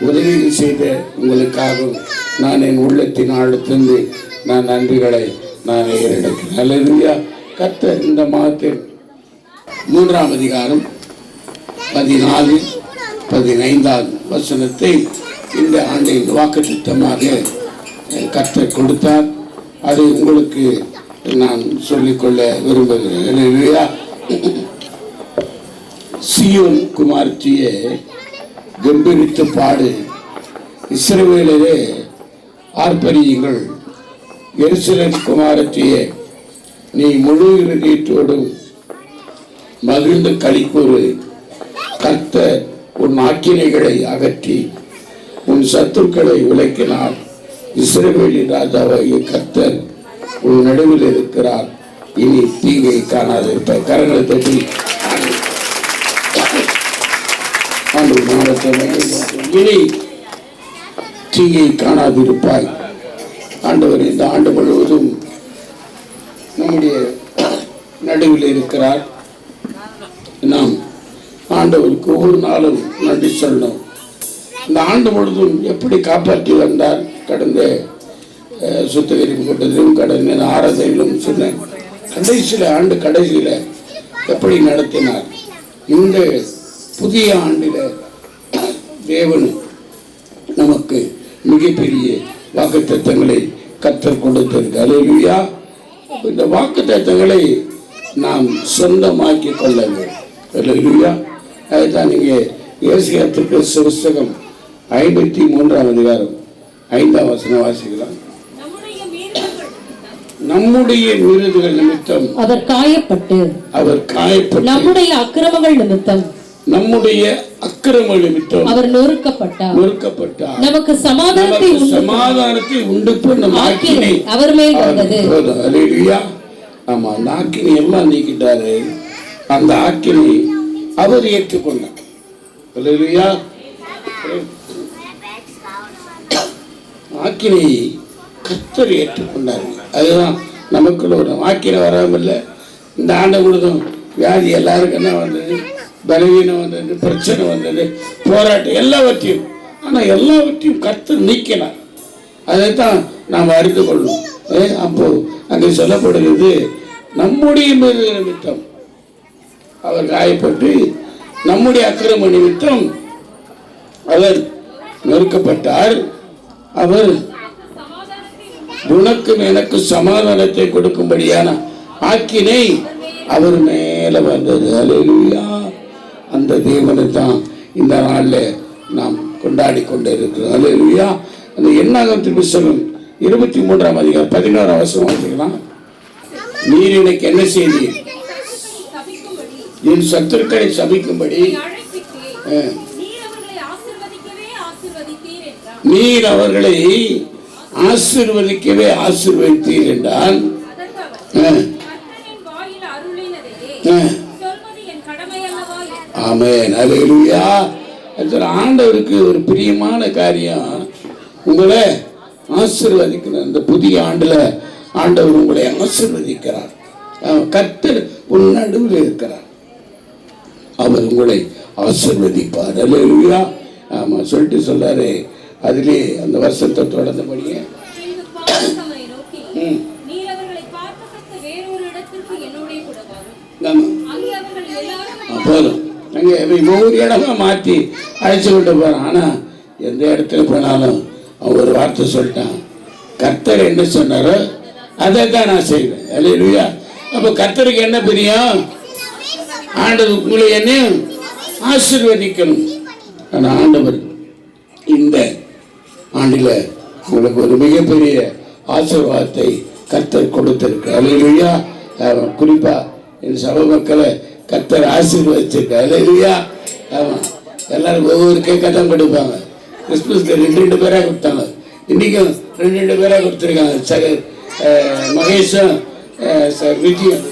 உதவிகள் செய்த உங்களுக்காகவும் நான் என் உள்ளத்தின் ஆழத்திலிருந்து நான் நன்றிகளை நான் ஏறெடுக்கிறேன். அல்லேலூயா. கர்த்தர் இந்த மாதத்தில் 3ஆம் அதிகாரம் 14, 15 வசனத்தை இந்த ஆண்டின் வாக்குத்தத்தமாக கர்த்தர் கொடுத்தார். அது உங்களுக்கு நான் சொல்லிக்கொள்ள விரும்புகிறேன். அல்லேலூயா. சீயோன் குமாரத்தியே கம்பீரித்து பாடு, இஸ்ரவேலரே ஆர்ப்பரியுங்கள். எருசலேம் குமாரத்தியே நீ முழு இருதயத்தோடும் மகிழ்ந்து களிக்கூறு. கர்த்தர் உன் ஆக்கினைகளை அகற்றி உன் சத்துருக்களை விலக்கினார். இஸ்ரவேலின் ராஜாவாகிய கர்த்தர் உன் நடுவில் இருக்கிறார். இனி தீங்கை காணாதிருப்பாய். கரங்களை தட்டி இனி தீங்கை காணாதிருப்பாய். ஆண்டவர் இந்த ஆண்டு முழுவதும் நம்முடைய நடுவில் இருக்கிறார். நாம் ஆண்டவருக்கு ஒவ்வொரு நாளும் நன்றி சொல்லணும். இந்த ஆண்டு முழுவதும் எப்படி காப்பாற்றி வந்தார். கடந்த சுத்திகரிப்பு கூட்டத்திலும் கடந்த ஆராதனையிலும் சொன்னேன். ஆண்டு கடைசியில் எப்படி நடத்தினார். இந்த புதிய ஆண்டில் தேவன் நமக்கு மிகப்பெரிய வாக்குத்தத்தங்களை கர்த்தர் கொடுத்திருக்கார். அல்லேலூயா. இந்த வாக்குத்தத்தங்களை நாம் சொந்தமாக்கி கொள்ள வேண்டும். அல்லேலூயா. அதுதான் நீங்கள் ஏசியாத்துக்கு புஸ்தகம் 53ஆம் அதிகாரம் 5ஆம் வசனம் வாசிக்கலாம். நம்முடைய மீறுதல்கள் நிமித்தம் அவர் காயப்பட்டு நம்முடைய அக்கிரமங்கள் நிமித்தம் அவர் நொறுக்கப்பட்டார். நமக்கு சமாதானத்தை உண்டு பண்ணும் ஆக்கினை அவர் மேல் வந்தது. அல்லேலூயா. ஆமா, அந்த ஆக்கினை எல்லாம் நீக்கிட்டாரு. அந்த ஆக்கினை அவர் ஏற்றுக்கொண்டார். அல்லேலூயா. ஆக்கினை கர்த்தர் ஏற்றுக்கொண்டார். அதுதான் நமக்குள்ள ஒரு ஆக்கினை வராமல்ல. இந்த ஆண்டை முழுதும் வியாதி எல்லாருக்கும் என்ன வந்தது, பலவீனம் வந்தது, பிரச்சனை வந்தது, போராட்டம் எல்லாவற்றையும். ஆனால் எல்லாவற்றையும் கர்த்தர் நீக்கினார். அதைத்தான் நாம் அறிந்து கொள்ளணும். அப்போ அங்கே சொல்லப்படுகிறது, நம்முடைய மீது நிமித்தம் அவர் காயப்பட்டு நம்முடைய அக்கிரம நிமித்தம் அவர் நொறுக்கப்பட்டார். அவர் உனக்கும் எனக்கு சமாதானத்தை கொடுக்கும்படியான ஆக்கினை அவர் மேல வந்தது. அல்லேலூயா. அந்த தேவனை தான் இந்த நாளில் நாம் கொண்டாடி கொண்டு இருக்கிறோம். அல்லேலூயா. அந்த என்னாகமத்தின் புஸ்தகம் 23ஆம் அதிகாரம் 11ஆம் வசனம் வாசிக்கலாம். நீர் எனக்கு என்ன செய்தீர்? என் சத்துருக்களை சபிக்கும்படி நீர் அவர்களை ஆசீர்வதிக்கவே ஆசீர்வதித்தீர் என்றால் ஆமென். அல்லேலூயா. ஆண்டவருக்கு ஒரு பிரியமான காரியம் உங்களை ஆசீர்வதிக்கணும். இந்த புதிய ஆண்டுல ஆண்டவர் உங்களை ஆசீர்வதிக்கிறார். கர்த்தர் உன் நடுவில் இருக்கிறார். அவர் உங்களை ஆசீர்வதிப்பார். அல்லேலூயா. ஆமா, சொல்லிட்டு சொல்றாரு. அதிலே அந்த வருஷத்தை தொடர்ந்தபடியே போதும். அங்கே ஒவ்வொரு இடமா மாற்றி அழைச்சி விட்டு போறான். ஆனா எந்த இடத்துல போனாலும் அவன் ஒரு வார்த்தை சொல்லிட்டான். கர்த்தர் என்ன சொன்னாரோ அதை தான் நான் செய்வேன். அல்லேலூயா. அப்போ கர்த்தருக்கு என்ன பிரியம்? ஆண்டவர் உங்களை என்ன ஆசீர்வதிக்கணும். ஆனால் ஆண்டவர் இந்த ஆண்டில் உங்களுக்கு ஒரு மிகப்பெரிய ஆசீர்வாதத்தை கர்த்தர் கொடுத்திருக்கு. அல்லேலூயா. குறிப்பா என் சபை மக்களை கர்த்தர் ஆசீர்வதிச்சிருக்க. அல்லேலூயா. ஆமாம், எல்லாரும் ஒவ்வொரு கேட்க தான் கொடுப்பாங்க. கிறிஸ்துமஸ்க்கு 2 பேராக கொடுத்தாங்க. இன்னைக்கும் 2 பேராக கொடுத்துருக்காங்க. மகேஷும் விஜயும்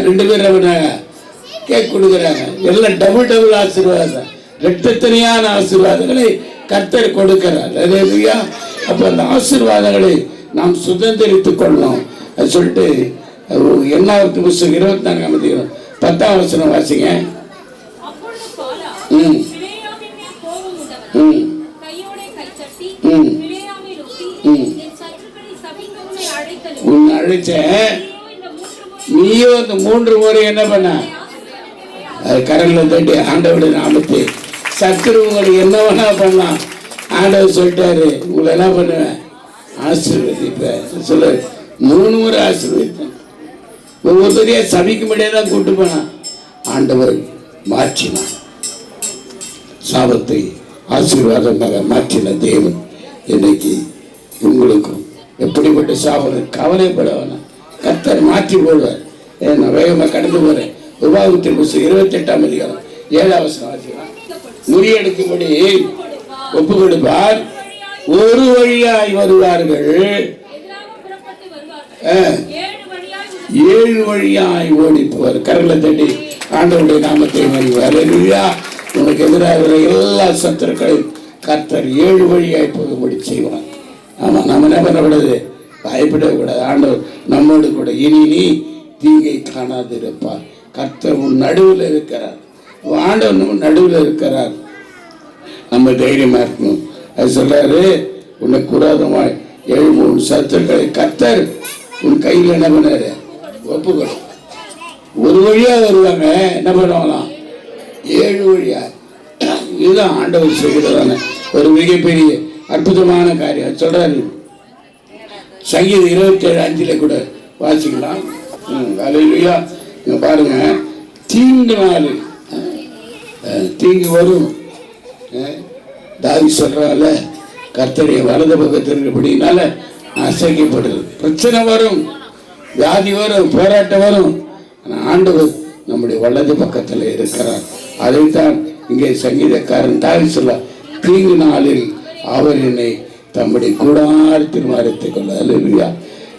2 பேர் பண்ணாங்க, கேக் கொடுக்குறாங்க. எல்லாம் டபுள் ஆசீர்வாதம், இரட்டத்தனியான ஆசீர்வாதங்களை கர்த்தர் கொடுக்கிறார். அல்லேலூயா. அப்போ அந்த ஆசீர்வாதங்களை நாம் சுதந்திரித்துக் கொள்ளணும். அது சொல்லிட்டு என்னாவது புஸ்தகம் 24ஆம் அதிகாரம் 10ஆம் வசனம் வாசிங்க. உன்னை அழைச்ச நீயும் இந்த 3 முறை என்ன பண்ண? அது கரங்களை தட்டி ஆண்டவருடைய நாமத்தை சத்துரு உங்களுக்கு என்ன வேணா பண்ணலாம். ஆண்டவர் சொல்லிட்டாரு, உங்களை என்ன பண்ணுவேன்? ஆசீர்வதிப்பேன். சொல்ல 3 முறை ஆசீர்வதிப்பேன். ஒவ்வொருத்தரையா சபிக்கும்படியே தான் கூட்டு போனான். ஆண்டவர் மாற்றினான். சாபத்தை ஆசீர்வாதமாக மாற்றின தேவன் இன்னைக்கு உங்களுக்கும் எப்படிப்பட்ட சாபம் கவலைப்பட வேணாம், கர்த்தர் மாற்றி போடுவார். நான் வேகமாக கடந்து போறேன். உபாகமத்தின் புத்தகம் 28ஆம் அதிகாரம் 7ஆம் வசனம். முறியெடுக்கும்படி ஒப்பு கொடுப்பார், ஒரு வழியாய் வருவார்கள், 7 வழியாய் ஓடி போவார். கரங்களை தட்டி ஆண்டவருடைய நாமத்தை மகிழ்வார். உனக்கு எதிராக எல்லா சத்துருக்களையும் கர்த்தர் 7 வழியாய் போகும்படி செய்வார். ஆமா, நம்ம என்ன பண்ணக்கூடாது, பயப்படக்கூடாது. ஆண்டவர் நம்மோடு கூட இனி நீ தீங்கை காணாதிருப்பார். கர்த்தர் உன் நடுவில் இருக்கிறார். ஆண்டவர் நம்ம நடுவில் இருக்கிறார். நம்ம தைரியமா இருக்கணும். அது சொல்றாரு, உனக்கு குரோதமாய் 7 சத்துருக்களை கர்த்தர் உன் கையில் என்ன பண்ணாரு, ஒப்புக்கணும். ஒரு வழியா வருவாங்க, என்ன பண்ணுவாங்களாம், 7 வழியா. இதுதான் ஆண்டவர் செய்கிறதான ஒரு மிகப்பெரிய அற்புதமான காரியம் சொல்றாரு. சங்கீதம் 27:5 கூட வாசிக்கலாம். அல்லேலூயா. இங்க பாருங்க, தீங்கு நாள் தீங்கு வரும். தாவி சொல்றால, கர்த்தருடைய வலது பக்கத்தில் இருக்கிறபடினால அசைக்கப்படுது. பிரச்சனை வரும், வியாதி வரும், போராட்டம் வரும். ஆண்டவர் நம்முடைய வலது பக்கத்தில் இருக்கிறார். அதைத்தான் இங்கே சங்கீதக்காரன் தாவி சொல்ல, தீங்கு நாளில் அவர் என்னை தம்முடைய கூடாரத்தின் மறைத்துக் கொள்ள. அல்லேலூயா.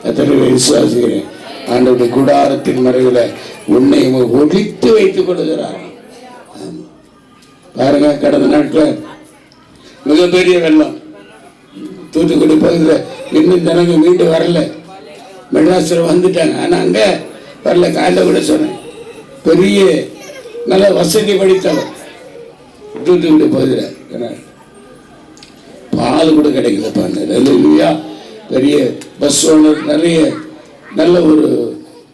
எத்தனை விசுவாசிக்கிறேன், ஆண்டவருடைய கூடாரத்தின் மறைவில் உன்னை ஒழித்து வைத்துக் கொள்கிறார். பாருங்க, கடந்த நாட்கள் மிகப்பெரிய வெள்ளம் தூத்துக்குடி பகுதியில் இன்னும் ஜனங்க மீண்டு வரல. மெட்ராஸில் வந்துட்டாங்க, ஆனால் அங்கே வரல. காலையில் கூட சொன்னேன், பெரிய நல்ல வசதி படித்தவர் தூத்துக்குடி பகுதியில் பால் கூட கிடைக்கல. பாருங்க, பெரிய பஸ் ஓனர், நிறைய நல்ல ஒரு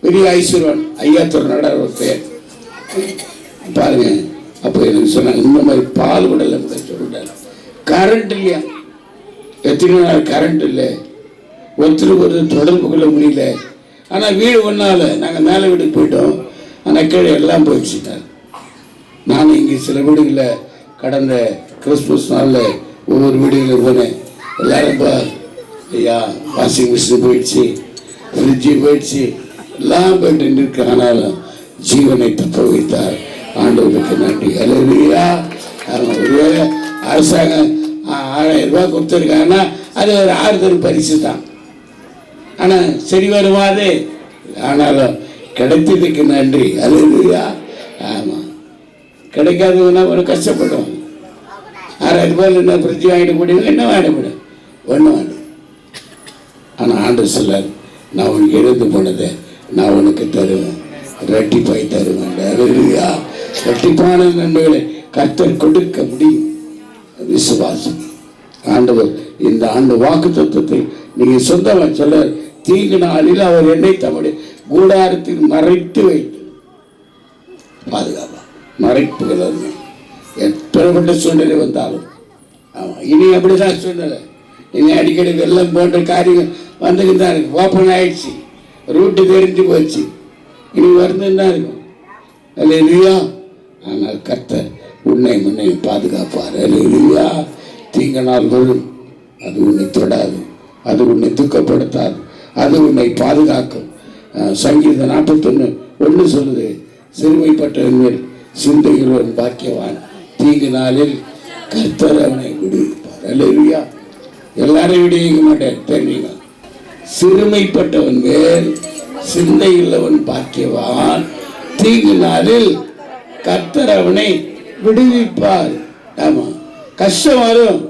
பெரிய ஐஸ்வர்யன் ஐயாத்தூர் நடார் ஒரு பேர். பாருங்க, அப்போ எனக்கு சொன்னாங்க, இந்த மாதிரி பால் கூட இல்லை சொல்லிட்டாங்க. கரண்ட் இல்லையா, எத்தனை நாள் கரண்ட் இல்லை, ஒருத்தருக்கு ஒரு தொடர்பு கொள்ள முடியல. ஆனால் வீடு ஒன்றால் நாங்கள் மேலே வீட்டுக்கு போயிட்டோம், ஆனால் கீழே எல்லாம் போயிடுச்சுட்டார். நான் இங்கே சில வீடுகளில் கடந்த கிறிஸ்துமஸ் நாளில் ஒவ்வொரு வீடுகளில் போனேன். எல்லாரும் ஐயா வாஷிங் மிஷின் போயிடுச்சு, ஃப்ரிட்ஜு போயிடுச்சு, எல்லாம் போயிட்டு இருக்கு. ஆனாலும் ஜீவனை தப்ப வைத்தார். ஆண்டவருக்கு நன்றி. அல்லேலூயா. ஒருவேளை அரசாங்கம் 6000 ரூபாய் கொடுத்துருக்காங்கன்னா அது ஒரு ஆறுதல் பரிசு தான். ஆனால் சரி வருவாது. ஆனாலும் கிடைத்ததுக்கு நன்றி. அல்லேலூயா. ஆமாம், கிடைக்காதவங்கன்னா ஒரு கஷ்டப்படுவோம். 6000 ரூபாயில் என்ன ஃப்ரிட்ஜ் வாங்கிட முடியும், என்ன வாங்கிட முடியும், ஒன்றும் வாங்க. ஆனால் ஆண்டவர் சொல்லார், நான் உனக்கு எழுந்து போனதை நான் உனக்கு தருவேன், ரெட்டிப்பாய் தருவேன். அல்லேலூயா. ரெட்டிப்பான நன்மைகளை கர்த்தர் கொடுக்க முடியும். விசுவாசம். ஆண்டவர் இந்த ஆண்டு வாக்கு தத்துவத்தை நீங்க சொந்தமா சொல்ல, தீங்கு நாளில் அவர் என்னை தம்முடைய கூடாரத்தில் மறைத்து வைத்து பாதுகாப்பா. மறைப்புகள் எப்பேற்பட்ட சூழ்நிலை வந்தாலும். ஆமா, இனி அப்படிதான் சூழ்நிலை. இனி அடிக்கடி வெள்ளம் போன்ற காரியம் வந்துக்கிட்டு தான் இருக்கு. ஓப்பன் ஆயிடுச்சு, ரூட்டு தெரிஞ்சு போச்சு, இனி வருதுன்னு தான் இருக்கும். அல்லேலூயா. ஆனால் கர்த்தர் உன்னை முன்னை பாதுகாப்பார். அல்லேலூயா. தீங்கு நாள் வரும், அது உன்னை தொடாது, அது உன்னை துக்கப்படுத்தாது, அது உன்னை பாதுகாக்கும். சங்கீதம் 41:1 சொல்லுது, சிறுமைப்பட்டவன் மேல் சிந்தைகிறவன் பாக்கியவான், தீங்கு நாளில் கர்த்தர் அவனை விடுவிப்பார். அல்லேலூயா. எல்லாரையும் விடுவிக்க மாட்டேன், தெரியுங்க. சிறுமைப்பட்டவன் மேல் சிந்தையுள்ளவன் பாக்கியவான், தீங்கு நாளில் கர்த்தர் அவனை விடுவிப்பார். ஆமா, கஷ்டம் வரும்,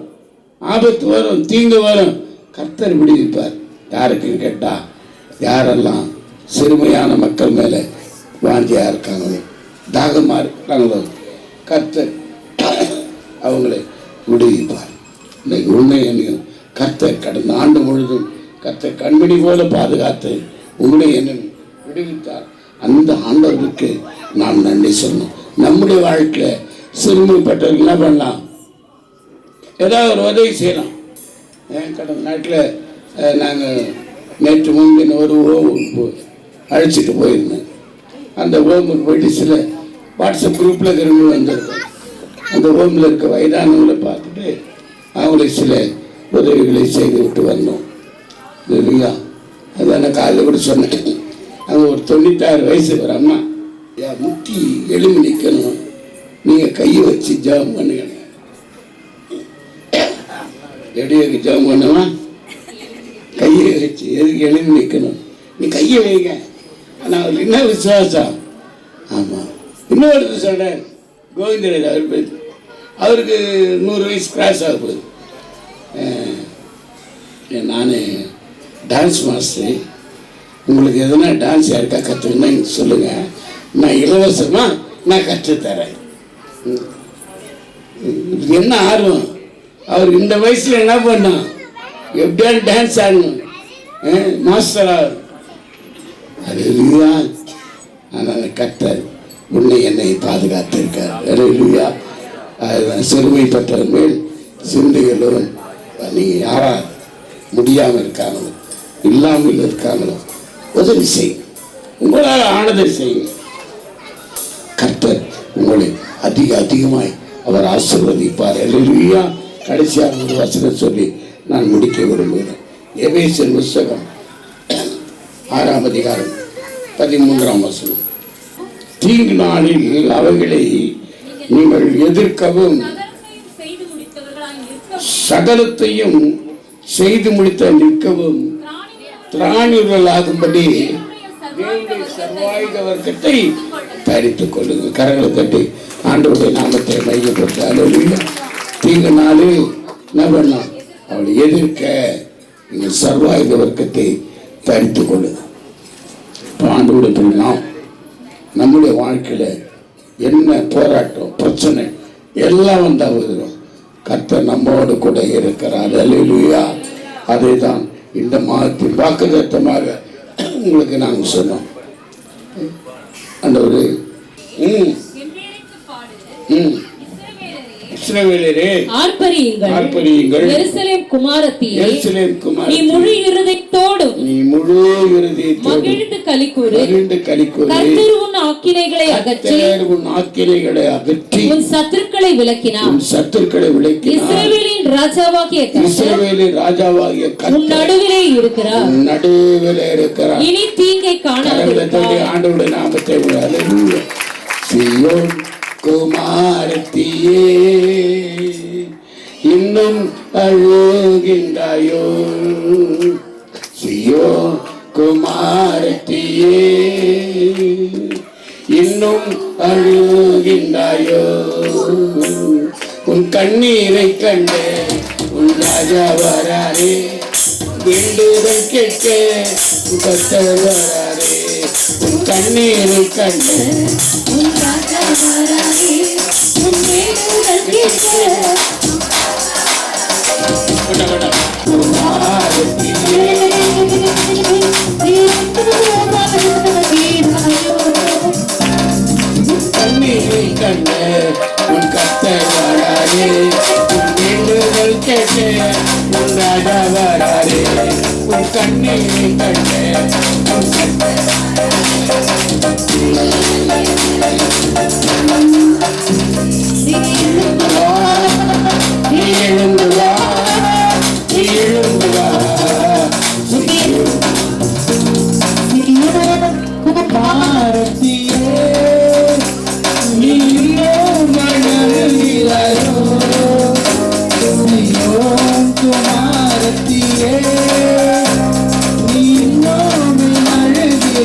ஆபத்து வரும், தீங்கு வரும், கர்த்தர் விடுவிப்பார். யாருக்குன்னு கேட்டா, யாரெல்லாம் சிறுமையான மக்கள் மேல வாஞ்சியா இருக்காங்களோ, தாகமா இருக்காங்களோ, கர்த்தர் அவங்களை விடுவிப்பார். இன்னைக்கு உண்மையையும் கர்த்தர் கடந்த ஆண்டு முழுதும் கர்த்தர் கண்மணி போல பாதுகாத்து உங்களை என்ன விடுவித்தார். அந்த ஆண்டவருக்கு நாம் நன்றி சொல்லணும். நம்முடைய வாழ்க்கையில சிறுமைப்பட்டவர்கள் என்ன பண்ணலாம், ஏதாவது ஒரு உதவி செய்யலாம். கடந்த நாட்டில் நாங்கள் நேற்று முன்பின் ஒரு அழைச்சிட்டு போயிருந்தேன். அந்த ஹோமுக்கு போயிட்டு சில வாட்ஸ்அப் குரூப்பில் இருக்கிறவங்க வந்திருக்கோம். அந்த ஹோமில் இருக்க வயதானவங்களை பார்த்துட்டு அவங்களுக்கு சில உதவிகளை செய்து விட்டு வந்தோம் இல்லையா. அதான் நான் காலையில் கூட சொன்னேன். அவங்க ஒரு 96 வயசு ஒரு அம்மா, முட்டி எலும்பி நிற்கணும், நீங்கள் கையை வச்சு ஜெபம் பண்ணுங்க. எப்படி ஜெபம் பண்ணுவா? கையை வச்சு. எதுக்கு எலும்பி நிற்கணும்? நீ கையை வைங்க. ஆனால் என்ன விசுவாசம். ஆமாம். இன்னொரு சொல்கிறேன், கோவிந்தராஜ் அவர் பேர், அவருக்கு 100 வயசு கிராஸ் ஆக போகுது. நான் டான்ஸ் மாஸ்டர், உங்களுக்கு எதனா டான்ஸ் யாருக்கா கற்றுக்கணும்னா சொல்லுங்கள், நான் இலவசமாக நான் கற்றுத்தரேன். என்ன ஆர்வம் அவர் இந்த வயசில் என்ன பண்ணோம், எப்படியாவது டான்ஸ் ஆடணும், மாஸ்டர் ஆகும். அது இதுதான். ஆனால் கர்த்தர் உன்னை என்னை பாதுகாத்திருக்கார். இல்லையா? அதுதான் சிறுமைப்பட்டவன் மேல் சிந்தைகளும் நீங்கள் யாரா முடியாமல் இருக்காங்களோ இல்லாமல் இருக்காங்களோ உதவி செய்யும், உங்களால் ஆனதை செய்யும். கர்த்தர் உங்களை அதிகமாய் அவர் ஆசீர்வதிப்பார். இல்லையா? கடைசியாக ஒரு வசனம் சொல்லி நான் முடிக்க விரும்புகிறேன். எபேசியர் புத்தகம் 6ஆம் அதிகாரம் 13ஆம் வசனம். தீங்கு நாளில் அவைகளை நீங்கள் எதிர்க்கவும் சகலத்தையும் செய்து முடித்த நிற்கவும் திராணிகளாகும்படி தேவனுடைய சர்வாயுத வர்க்கத்தை தரித்துக் கொள்ளுங்கள். கரங்களை தட்டி ஆண்டவருடைய நாமத்தை மையப்படுத்த. தீங்கு நாளில் என்ன பண்ணலாம்? அவளை எதிர்க்க நீங்கள் சர்வாயுத வர்க்கத்தை தரித்துக் கொள்ளுங்கள். ஆண்டவருடைய நாம் நம்முடைய வாழ்க்கையில் என்ன போராட்டம் பிரச்சனை எல்லாம் வந்தால் வருகிறோம், கர்த்தர் நம்மோடு கூட இருக்கிறார். அல்லேலூயா. அதை தான் இந்த மாதத்தின் வாக்குத்தத்தமாக உங்களுக்கு நாங்கள் சொன்னோம். அந்த ஒரு ஆர்ப்பரியுங்கள், எருசலேம் குமாரத்தியே, நீ முழு இருதயத்தோடும் மகிழ்ந்து களிக்கூறு. கர்த்தர் உன் ஆக்கினைகளை அகற்றி உன் சத்துருக்களை விலக்கினார். இஸ்ரவேலின் ராஜாவாகிய கர்த்தர் உன் நடுவிலே இருக்கிறார். இனி தீங்கை காணாதிருப்பாய். ஆண்டவருடைய நாமத்தை சீயோன் குமாரத்தியே இன்னும் அழுகின்றாயோ, சீயோன் குமாரத்தியே இன்னும் அழுகின்றாயோ, உன் கண்ணீரை கண்டு உன் ராஜா வராரே, வேண்டுதல் கேட்க கர்த்தர் வராரே. உன் கண்ணீரை கண்டு உன் ராஜா வராரே, உன் வேண்டுதல் கேட்க கண்ணீரை கண்டு உன் கர்த்தர் வராரே, உன் வேண்டுதல் கேட்க உன் ராஜா வராரே. உன் கண்ணீரை கண்டு உன் எழுந்து வா பாரதியே, நீ மனதிலாயோ, குமாரத்தியே நீ அழுகிறாயோ.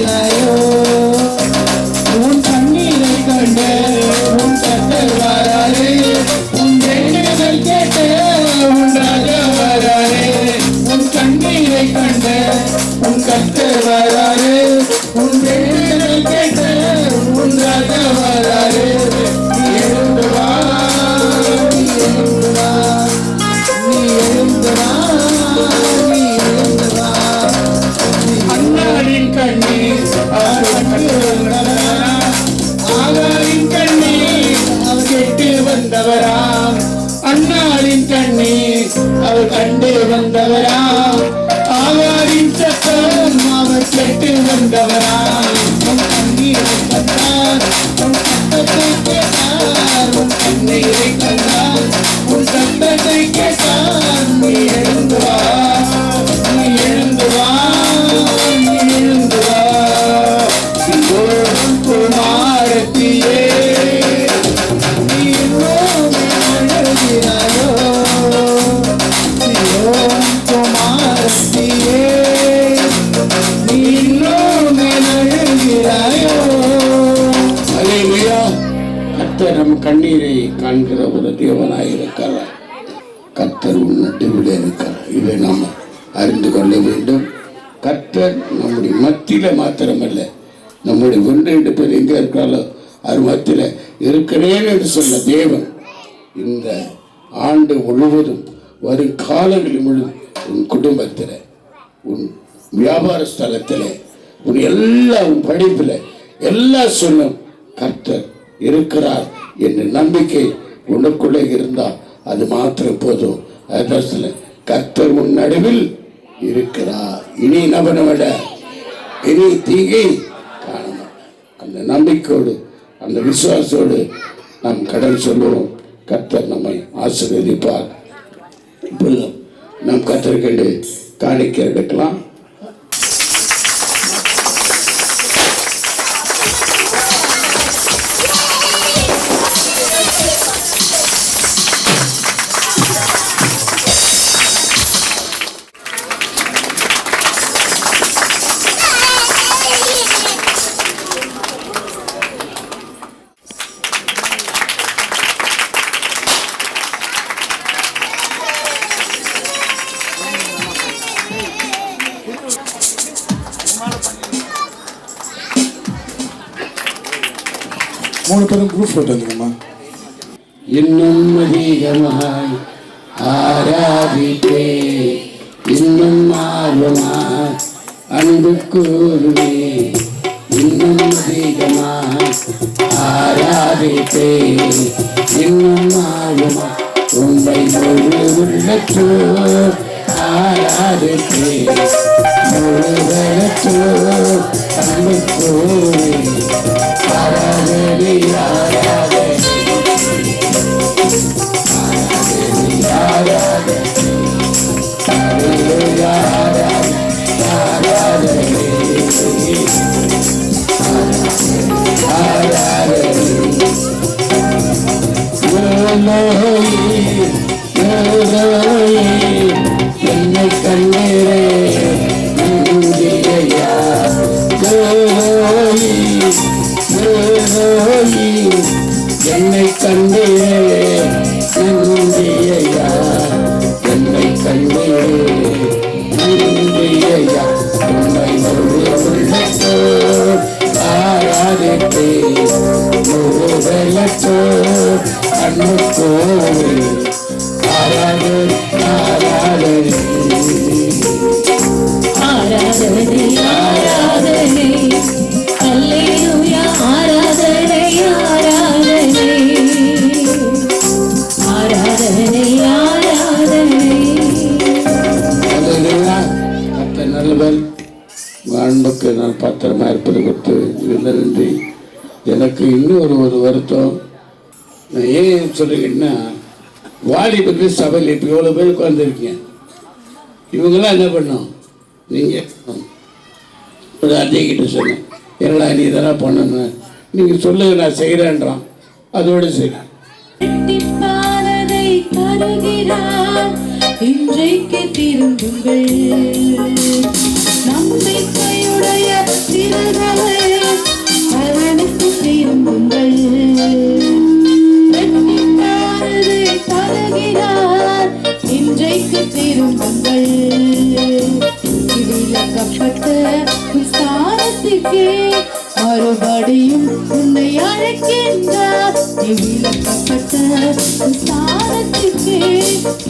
கர்த்தர் நம் கண்ணீரை காண்கிற ஒரு தேவனாய் இருக்கிறார். கர்த்தர் உன் நடுவில் இருக்கிறார். இதை நாம் அறிந்து கொள்ள வேண்டும். கர்த்தர் நம்முடைய மத்தியில மாத்திரமல்ல, நம்முடைய 1-2 பேர் எங்கே இருக்கிறாரோ அது மத்தியில இருக்கிறேன் என்று சொன்ன தேவன் இந்த ஆண்டு முழுவதும் வரும் காலங்களில் முழுவதும் உன் குடும்பத்தில், உன் வியாபார ஸ்தலத்தில், உன் உன் படிப்பில் எல்லா சொல்லும் கர்த்தர் இருக்கிறார் என்ற நம்பிக்கை உனக்குள்ளே இருந்தால் அது மாத்திரம் போதும். அதான் கர்த்தர் உன் நடுவில் இருக்கிறார், இனி நபனை விட இனி தீங்கை காணணும். அந்த நம்பிக்கையோடு அந்த விசுவாசோடு நாம் கடன் சொல்லுவோம். கர்த்தர் நம்மை ஆசீர்வதிப்பார். நாம் கர்த்தருக்கு காணிக்கை எடுக்கலாம். மூணு பேரும் குரூப் ஃபோட்டோ இருக்குமா? இன்னும் அதிகமாய் ஆராதிப்பே, இன்னும் ஆர்வமாய் அன்பு கூறுவே, இன்னும் அதிகமாய் ஆராதிப்பே, இன்னும் ஆர்வமாய் உண்மை முழு உள்ளத்தோ ஆராதிப்பே, முழு வெள்ளத்தோ அன்பு கூறுவே. என்னை கண்ணீரே என்னை கண்டீரே நன்றியா, என்னை கண்டீரே நன்றியா, உண்மை உள்ளத்தோ ஆராதிப்பே, முழுவலத்தோ அன்புக்கோ ஆராதனை ஆராதனை ஆராதனை ஆராதனை அல்லேலூயா ஆராதனை ஆராதனை ஆராதனை ஆராதனை. கர்த்தர் நல்லவர். அன்புக்கு நான் பத்திரமா இருப்பது கொடுத்து நன்றி. எனக்கு இன்னொரு வருத்தம். நான் ஏன் சொல்லுங்கன்னா, வாலிபர்கள் சபையில் இப்போ எவ்வளோ பேர் உட்காந்துருக்கேன். இவங்கெல்லாம் என்ன பண்ணோம்? நீங்கள் ஒரு அத்தைக்கிட்ட சொன்னேன், என்னடா நீ இதெல்லாம் பண்ணணும், நீங்கள் சொல்லுங்க நான் செய்கிறேன்றான். அதோடு சரி. இன்றைக்கு திரும்புங்கள் நம்பிக்கையுடைய சிறகளை அவனுக்கு திரும்புங்கள். தருகிறார் இன்றைக்கு திரும்புங்கள். விலக்கப்பட்ட ஸ்தானத்திற்கே மறுபடியும் உன்னை அழைக்கின்றார். விலக்கப்பட்ட ஸ்தானத்திற்கே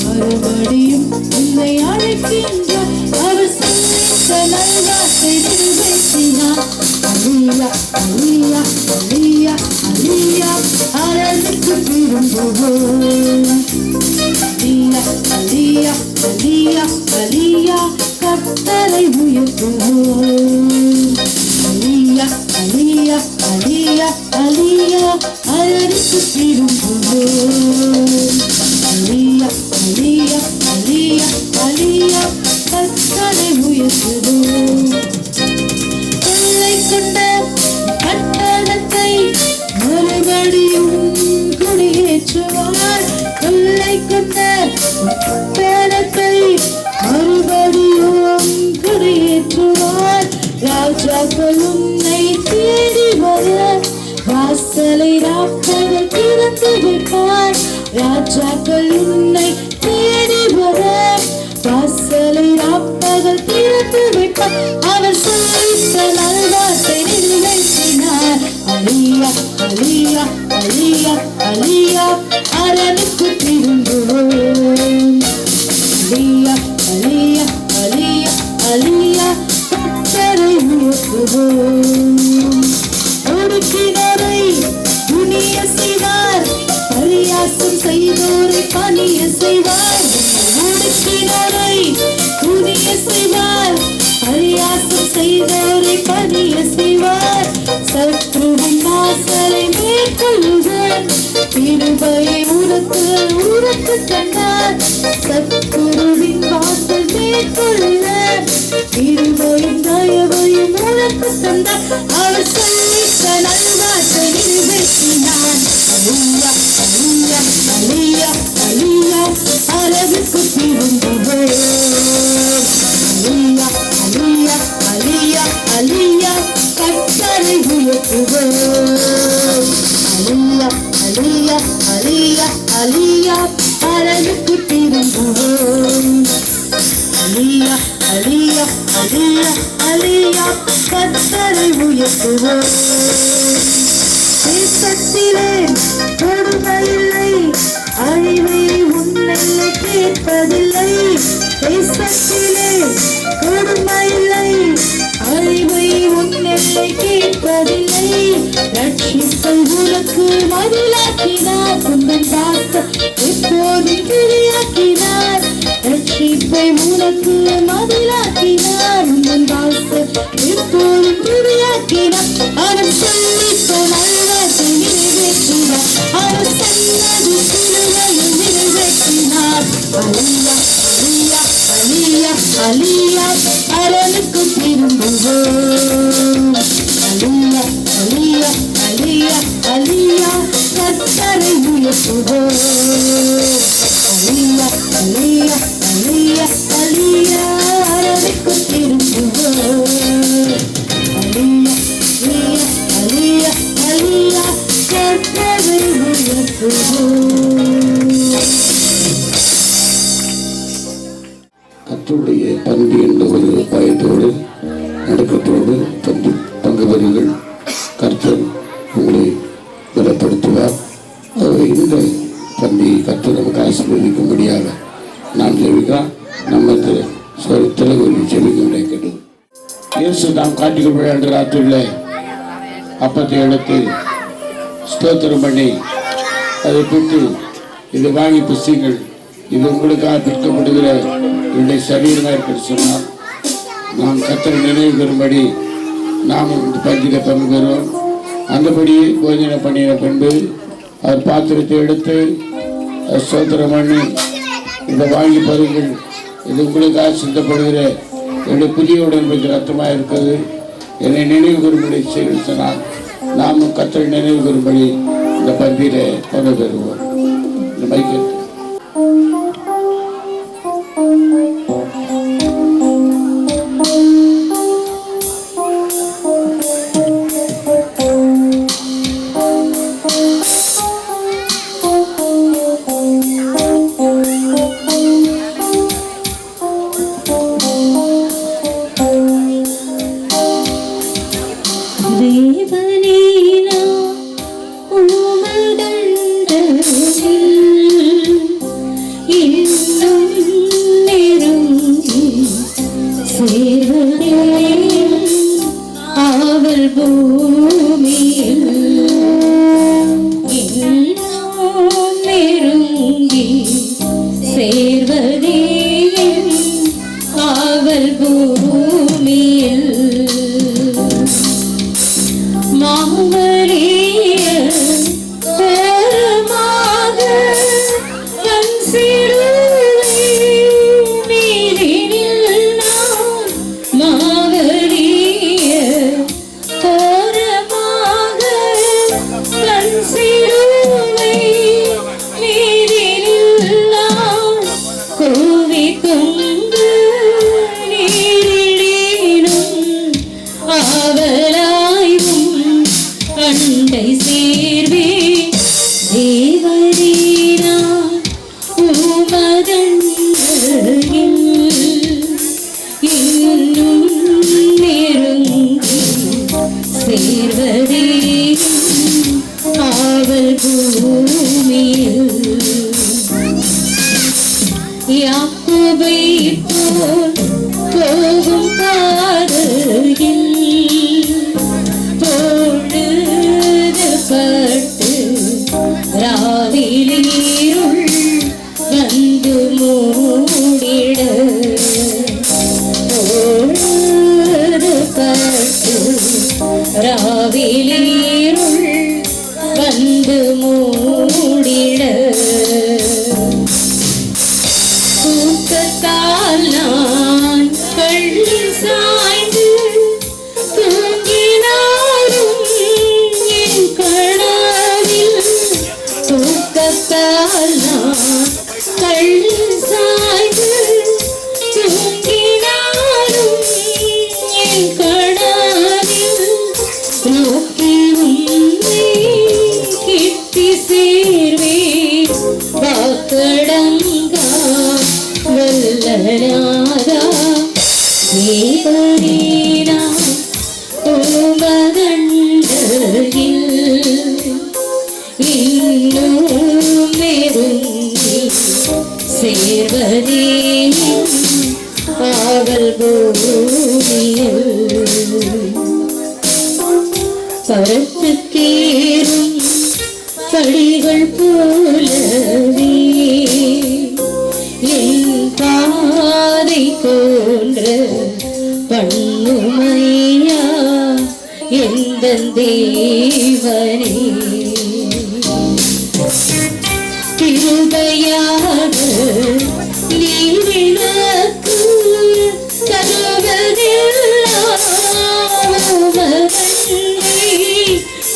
மறுபடியும் உன்னை அழைக்கின்றார். அவர் சொல்லித்த நல்வார்த்தை நிறைவேற்றினார். அலியா அலியா அலியா அலியா அரணுக்கு திரும்புவோம். அலியா அலியா அலியா அலியா கர்த்தரை உயர்த்துவோம். அலியா அலியா அலியா அலியா அரணுக்கு திரும்புவோம். அலியா அலியா அலியா அலியா கர்த்தரை உயர்த்துவோம். கொள்ளை கொண்ட பட்டணத்தை மறுபடியும் குடியேற்றுவார். கொள்ளை கொண்ட பட்டணத்தை மறுபடியும் குடியேற்றுவார். ராஜாக்கள் உன்னை தேடி வர வாசலை ராப்பதற்கு திறந்து வைப்பார். ராஜாக்கள் உன்னை தேடி வர வாசலை ராப்பகல் திறந்து வைப்பார். அவர் சொல்லித்த நல்வார்த்தை நிறைவேற்றினார். அலியா அலியா அலியா அலியா அரணுக்கு திரும்புவோம். அலியா அலியா அலியா அலியா கர்த்தரை உயர்த்துவோம். ஒடுக்கினரை துணிய செய்வார், பரியாசம் செய்தோரை பணிய செய்வார். ஒடுக்கினரை துணிய செய்வார், பரியாசம் செய்தோரை பணிய செய்வார். சத்ருவின் வாசலை மேற்கொள்ளுவர், கிருபையை உனக்கு உனக்கு தந்தார். சத்ருவின் வாசல் மேற்கொள்ள கிருபையும் தயவையும் உனக்கு தந்தார். அவர் சொல்லித்த நல்வார்த்தை நிறைவேற்றினார். அலியா அலியா அலியா அலியா அரவுக்கு திரும்புவோம். அலியா அலியா அலியா அலியா கர்த்தரை உயர்த்துவோம். அலியா அலியா அலியா அலியா அரவுக்கு திரும்புவோம். அலியா அலியா அலியா அலியா கர்த்தரை உயர்த்துவோம். தேசத்திலே கொடுமையில்லை, அழிவை உன்னை கேட்பதில்லை. தேசத்திலே கொடுமையில்லை, அழிவை உன்னை கேட்பதில்லை. ரட்சிப்பை உனக்கு மதிலாக்கினார், உந்தன் வாசல் எப்போதும் கிளியாக்கினார். ரட்சிப்பை உனக்கு மதிலாக்கினார், உந்தன் வாசல் எப்போதும் கிளியாக்கினார். அவர் சொல்லித்த நல்வார்த்தை நிறைவேற்றினார். அவர் சொன்னது சிலுவையில் நிறைவேற்றினார். அலியா அலியா அலியா அலியா அரணுக்கு திரும்புவோம். அலியா அலியா அலியா அலியா கர்த்தரை உயர்த்துவோம். அலியா அலியா அலியா அலியா அரணுக்கு திரும்புவோம். அலியா அலியா அலியா அலியா கர்த்தரை உயர்த்துவோம். கர்த்தருடைய பந்தி என்ற ஒரு பயத்தோடு நடக்கத்தோடு பங்கு பெறுங்கள். கர்த்தர் உங்களை பலப்படுத்துவார். இந்த பந்தி கர்த்தர் நமக்கு ஆசீர்வதிக்கும்படியாக நாம் ஜெபிக்கலாம். நம்ம தலைவலி ஜெபிக்க கேட்டது. இயேசு நாம் காட்டிக்கொள்ள என்ற ராத்திரியில் அப்பத்தை எடுத்து ஸ்தோத்திரம் பண்ணி அதை பிட்டு இதை வாங்கி புசிங்கள், இது உங்களுக்காக பிற்கப்படுகிற என்னுடைய சரீரமாக இருக்கிறது சொன்னார். நாம் கர்த்தரை நினைவு பெறும்படி நாம் இந்த பந்தியில் பங்கு பெறுவோம். அந்தபடியே போஜனம் பண்ணின பின்பு அவர் பாத்திரத்தை எடுத்து ஸ்தோத்திரம் பண்ணி இதை வாங்கி பருங்கள், இது உங்களுக்காக சிந்தப்படுகிற என்னுடைய புதிய உடன்படிக்கை ரத்தமாக இருக்கிறது, என்னை நினைவு கூறும்படி செய்து சொன்னார். நாமும் கர்த்தரை நினைவு கூறும்படி இந்த பந்தியில பங்கு பெறுவோம். இந்த மைக்கு தேவனே நான் உமதண்டத்தில் ஆவல் பூமியில் யாக்கோபை போல் போகும் பாதையில் பொழுதுபட்டு ராவிலீருள் வந்து மூடிட பொழுதுபட்டு ராவிலீருள் வந்து மூடிட தூக்கத்தால் நான் கள்ளி சாய்ந்து தூங்கினாலும் என் கனவில் தூக்கத்தால் நான் கள்ளி சாய்ந்து தூங்கினாலும் என் கனவில் நோக்கி உன்னை கிட்டி சேர்வேன் வாக்கடங்கா வல்லநாதா தேவனேனா உமதண்டகில் இன்னும் நெருங்கி சேர்வதே ஆவல் பூமியில் பரத்துக்கேறும் படிகள் போலவே என் பாதை போன்ற பண்ணுமையா எந்த தேவனே கிருபையாக நீரிழக்கு தருவதில்லாமதன்றி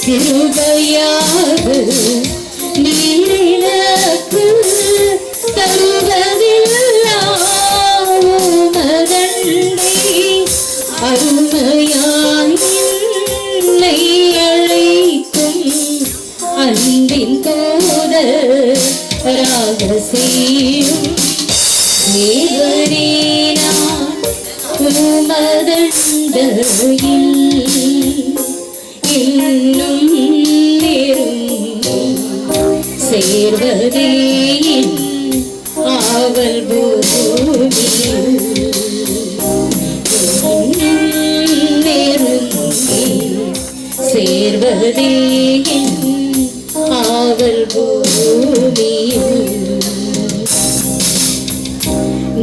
கிருபையாக நீரிழக்கு தருவதில்லாமதன்றி அருமையானை அழைக்கும் அன்பின் தூதர் ராகசேயும் தேவனேனா உமதண்டகில் இன்னும் நெருங்கி சேர்வதே என் ஆவல் பூமியில் நெருங்கி சேர்வதே என் ஆவல் பூமியில்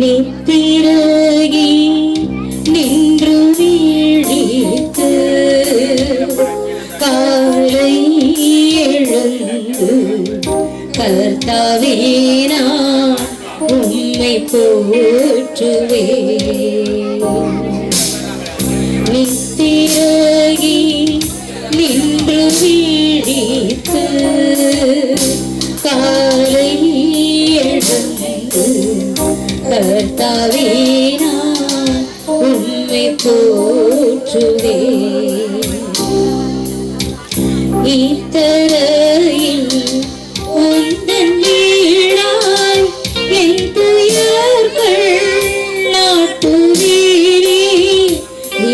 நித்திரகி நின்று வீழித்து காலை எழுந்து கர்த்தாவே நான் உம்மை போற்றுவேன் நித்திரகி நின்று வீழித்து காலை எழுந்து கர்த்தாவே நான் உம்மை போற்றுவேன் இத்தரையில் உந்தன் நீழாய் என் துயர்கள் நாட்டுவீரே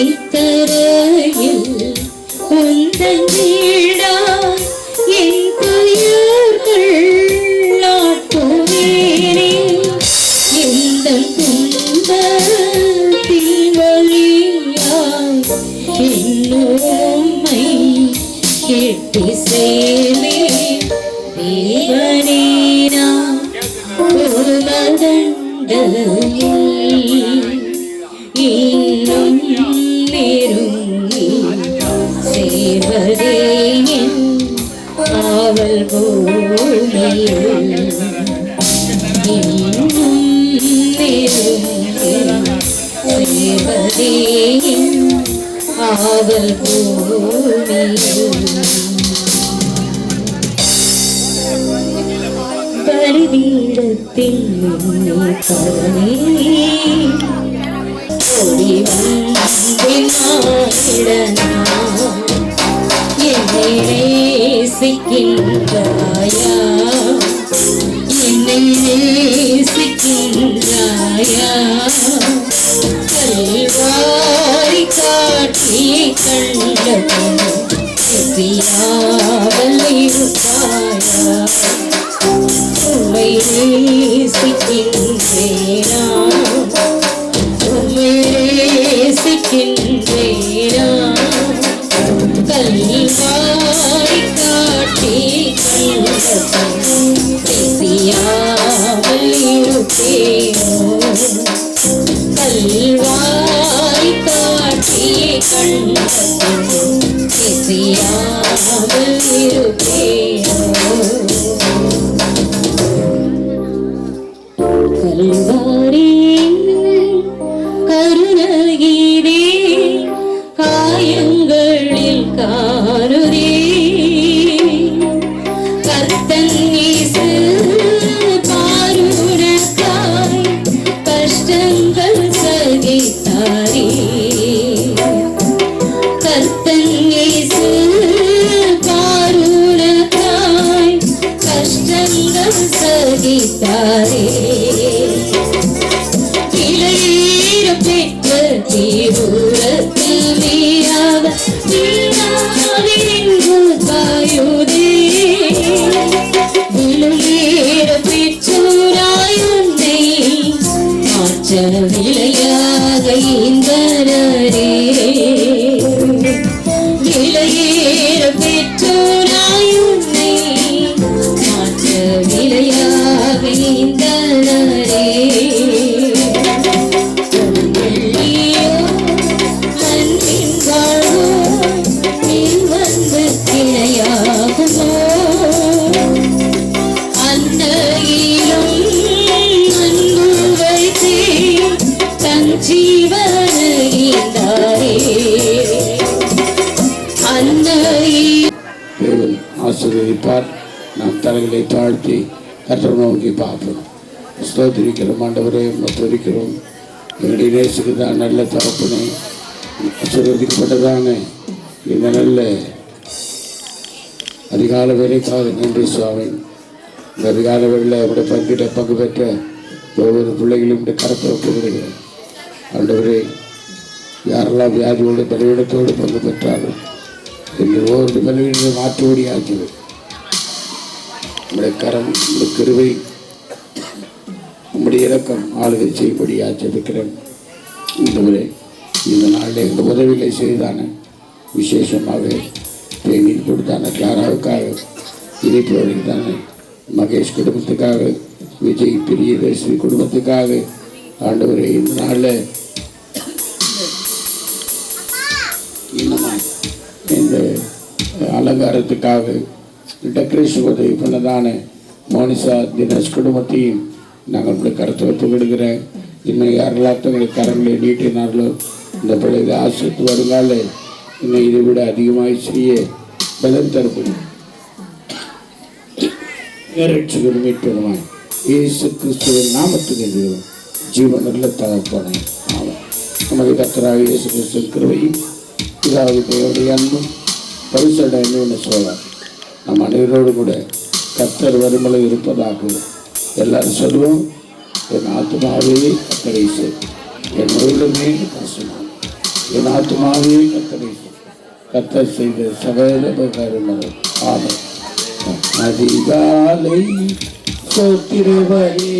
இத்தரையில் உந்தன் நீழாய் என் துயர்கள் நாட்டுவீரே எந்த துன்பத்தின் வழியாய் இன்னும்மை கெட்டி சேமே தேவனேனா உமதண்டகில் இன்னும் நெருங்கி சேர்வதே என் ஆவல் பூமியில் இன்னும் நெருங்கி சேர்வதே என் ஆவல் பூமியில் பலிபீடத்தில் என்னை பரமே ஓடி வந்தினாயிடனா என்னை நேசிக்கின்றாயா என்னை நேசிக்கின்றாயா கல்வாரி காட்டி கண்டதும் செப்பியாமல் இருப்பாயா பேசியாமல் இருப்பேனோ கல்வாய் காட்சியை கண்டதும் பேசியாமல் இருப்பேனோ கல்வாரி கருணகிரே காயங்களில் காணுதே கர்த்தன் இயேசு பாருணக்காய் கஷ்டங்கள் சகித்தாரே கர்த்தன் இயேசு பாருணக்காய் கஷ்டங்கள் சகித்தாரே விலையேற பெற்ற தீவுரத்தில் மீறாத வீணாவினின்று காயுதே விலையேற பெற்றோராய் உன்னை மாற்ற விலையாக இந்தனரே விலையேற பெற்றோராய் உன்னை மாற்ற விலையாக இந்தனரே வெள்ளியோ அன்பின் வாழ்வோ நீர் வந்து கிளையாகுமோ அன்னையிலும் அன்பு வைத்தே தன் ஜீவனைந்தாரே அன்னையில் தேவன் ஆசீர்வதிப்பார். நாம் தலைகளை தாழ்த்தி கர்த்தரை நோக்கி பார்ப்போம். ஸ்தோத்திரிக்கிறோம் ஆண்டவரே, துதிக்கிறோம். எங்களுடைய நேசிக்குதான் நல்ல தகப்பனே, ஆசீர்வதிக்கப்பட்டதான இந்த நல்ல அதிகால வேலைக்காக நன்றி சுவாமி. இந்த அதிகால வேலையில் அவருடைய பங்கு பெற்ற ஒவ்வொரு பிள்ளைகளும் இந்த கரத்தை ஒப்புவிடுகிறேன் ஆண்டவரே. யாரெல்லாம் வியாதியோடு பலவீனத்தோடு பங்கு பெற்றார்கள் என்று ஒவ்வொரு பலவீனத்தை மாற்றோடி ஆக்கியது உங்களுடைய கரம், உங்களுடைய கிருபை, உங்களுடைய இரக்கம் ஆளுகை செய்யும்படி ஆச்சரிக்கிறேன். இந்த முறை இந்த நாளில் எங்கள் உதவிகளை செய்தான விசேஷமாக தேநீர் கொடுத்தான கிளாராவுக்காக, இனிப்பு தானே மகேஷ் குடும்பத்துக்காக, விஜய் பிரியதர்ஷினி குடும்பத்துக்காக ஆண்டவரே இந்த நாளில் இன்னும் இந்த அலங்காரத்துக்காக டெக்கரேஷன் உதவி பண்ணதான மோனிஷா தினேஷ் குடும்பத்தையும் நாங்கள் உங்களுடைய கருத்தை ஒப்புக்கிடுகிறேன். இன்னும் யாரெல்லாம் தங்களுக்கு கரங்களை நீட்டினார்களோ இந்த பிள்ளைகளை ஆசிரித்து வருங்கால இன்னும் இதை விட அதிகமாக செய்ய பலன் தரப்படும். மீட்பதுமாய் இயேசு கிறிஸ்துவின் நாமத்துக்கு எதிரும் ஜீவனுள்ள தகப்பனே ஆமாம். நமது கர்த்தராக இயேசு கிறிஸ்துவின் கிருபையும் இதாவது தேவனுடைய அன்பும் பரிசுத்த என்ன சொல்வார். நம் அனைவரோடு கூட கர்த்தர் வருமலை இருப்பதாக எல்லாரும் சொல்லுவோம். என் ஆத்மாவே கர்த்தரை செய், என் உள்ளமே கசனம், என் ஆத்மாவே கர்த்தரை செய், கர்த்தர் செய்த சகல உபகாரங்களை ஆமென். அதிகாலை சோத்திரவரே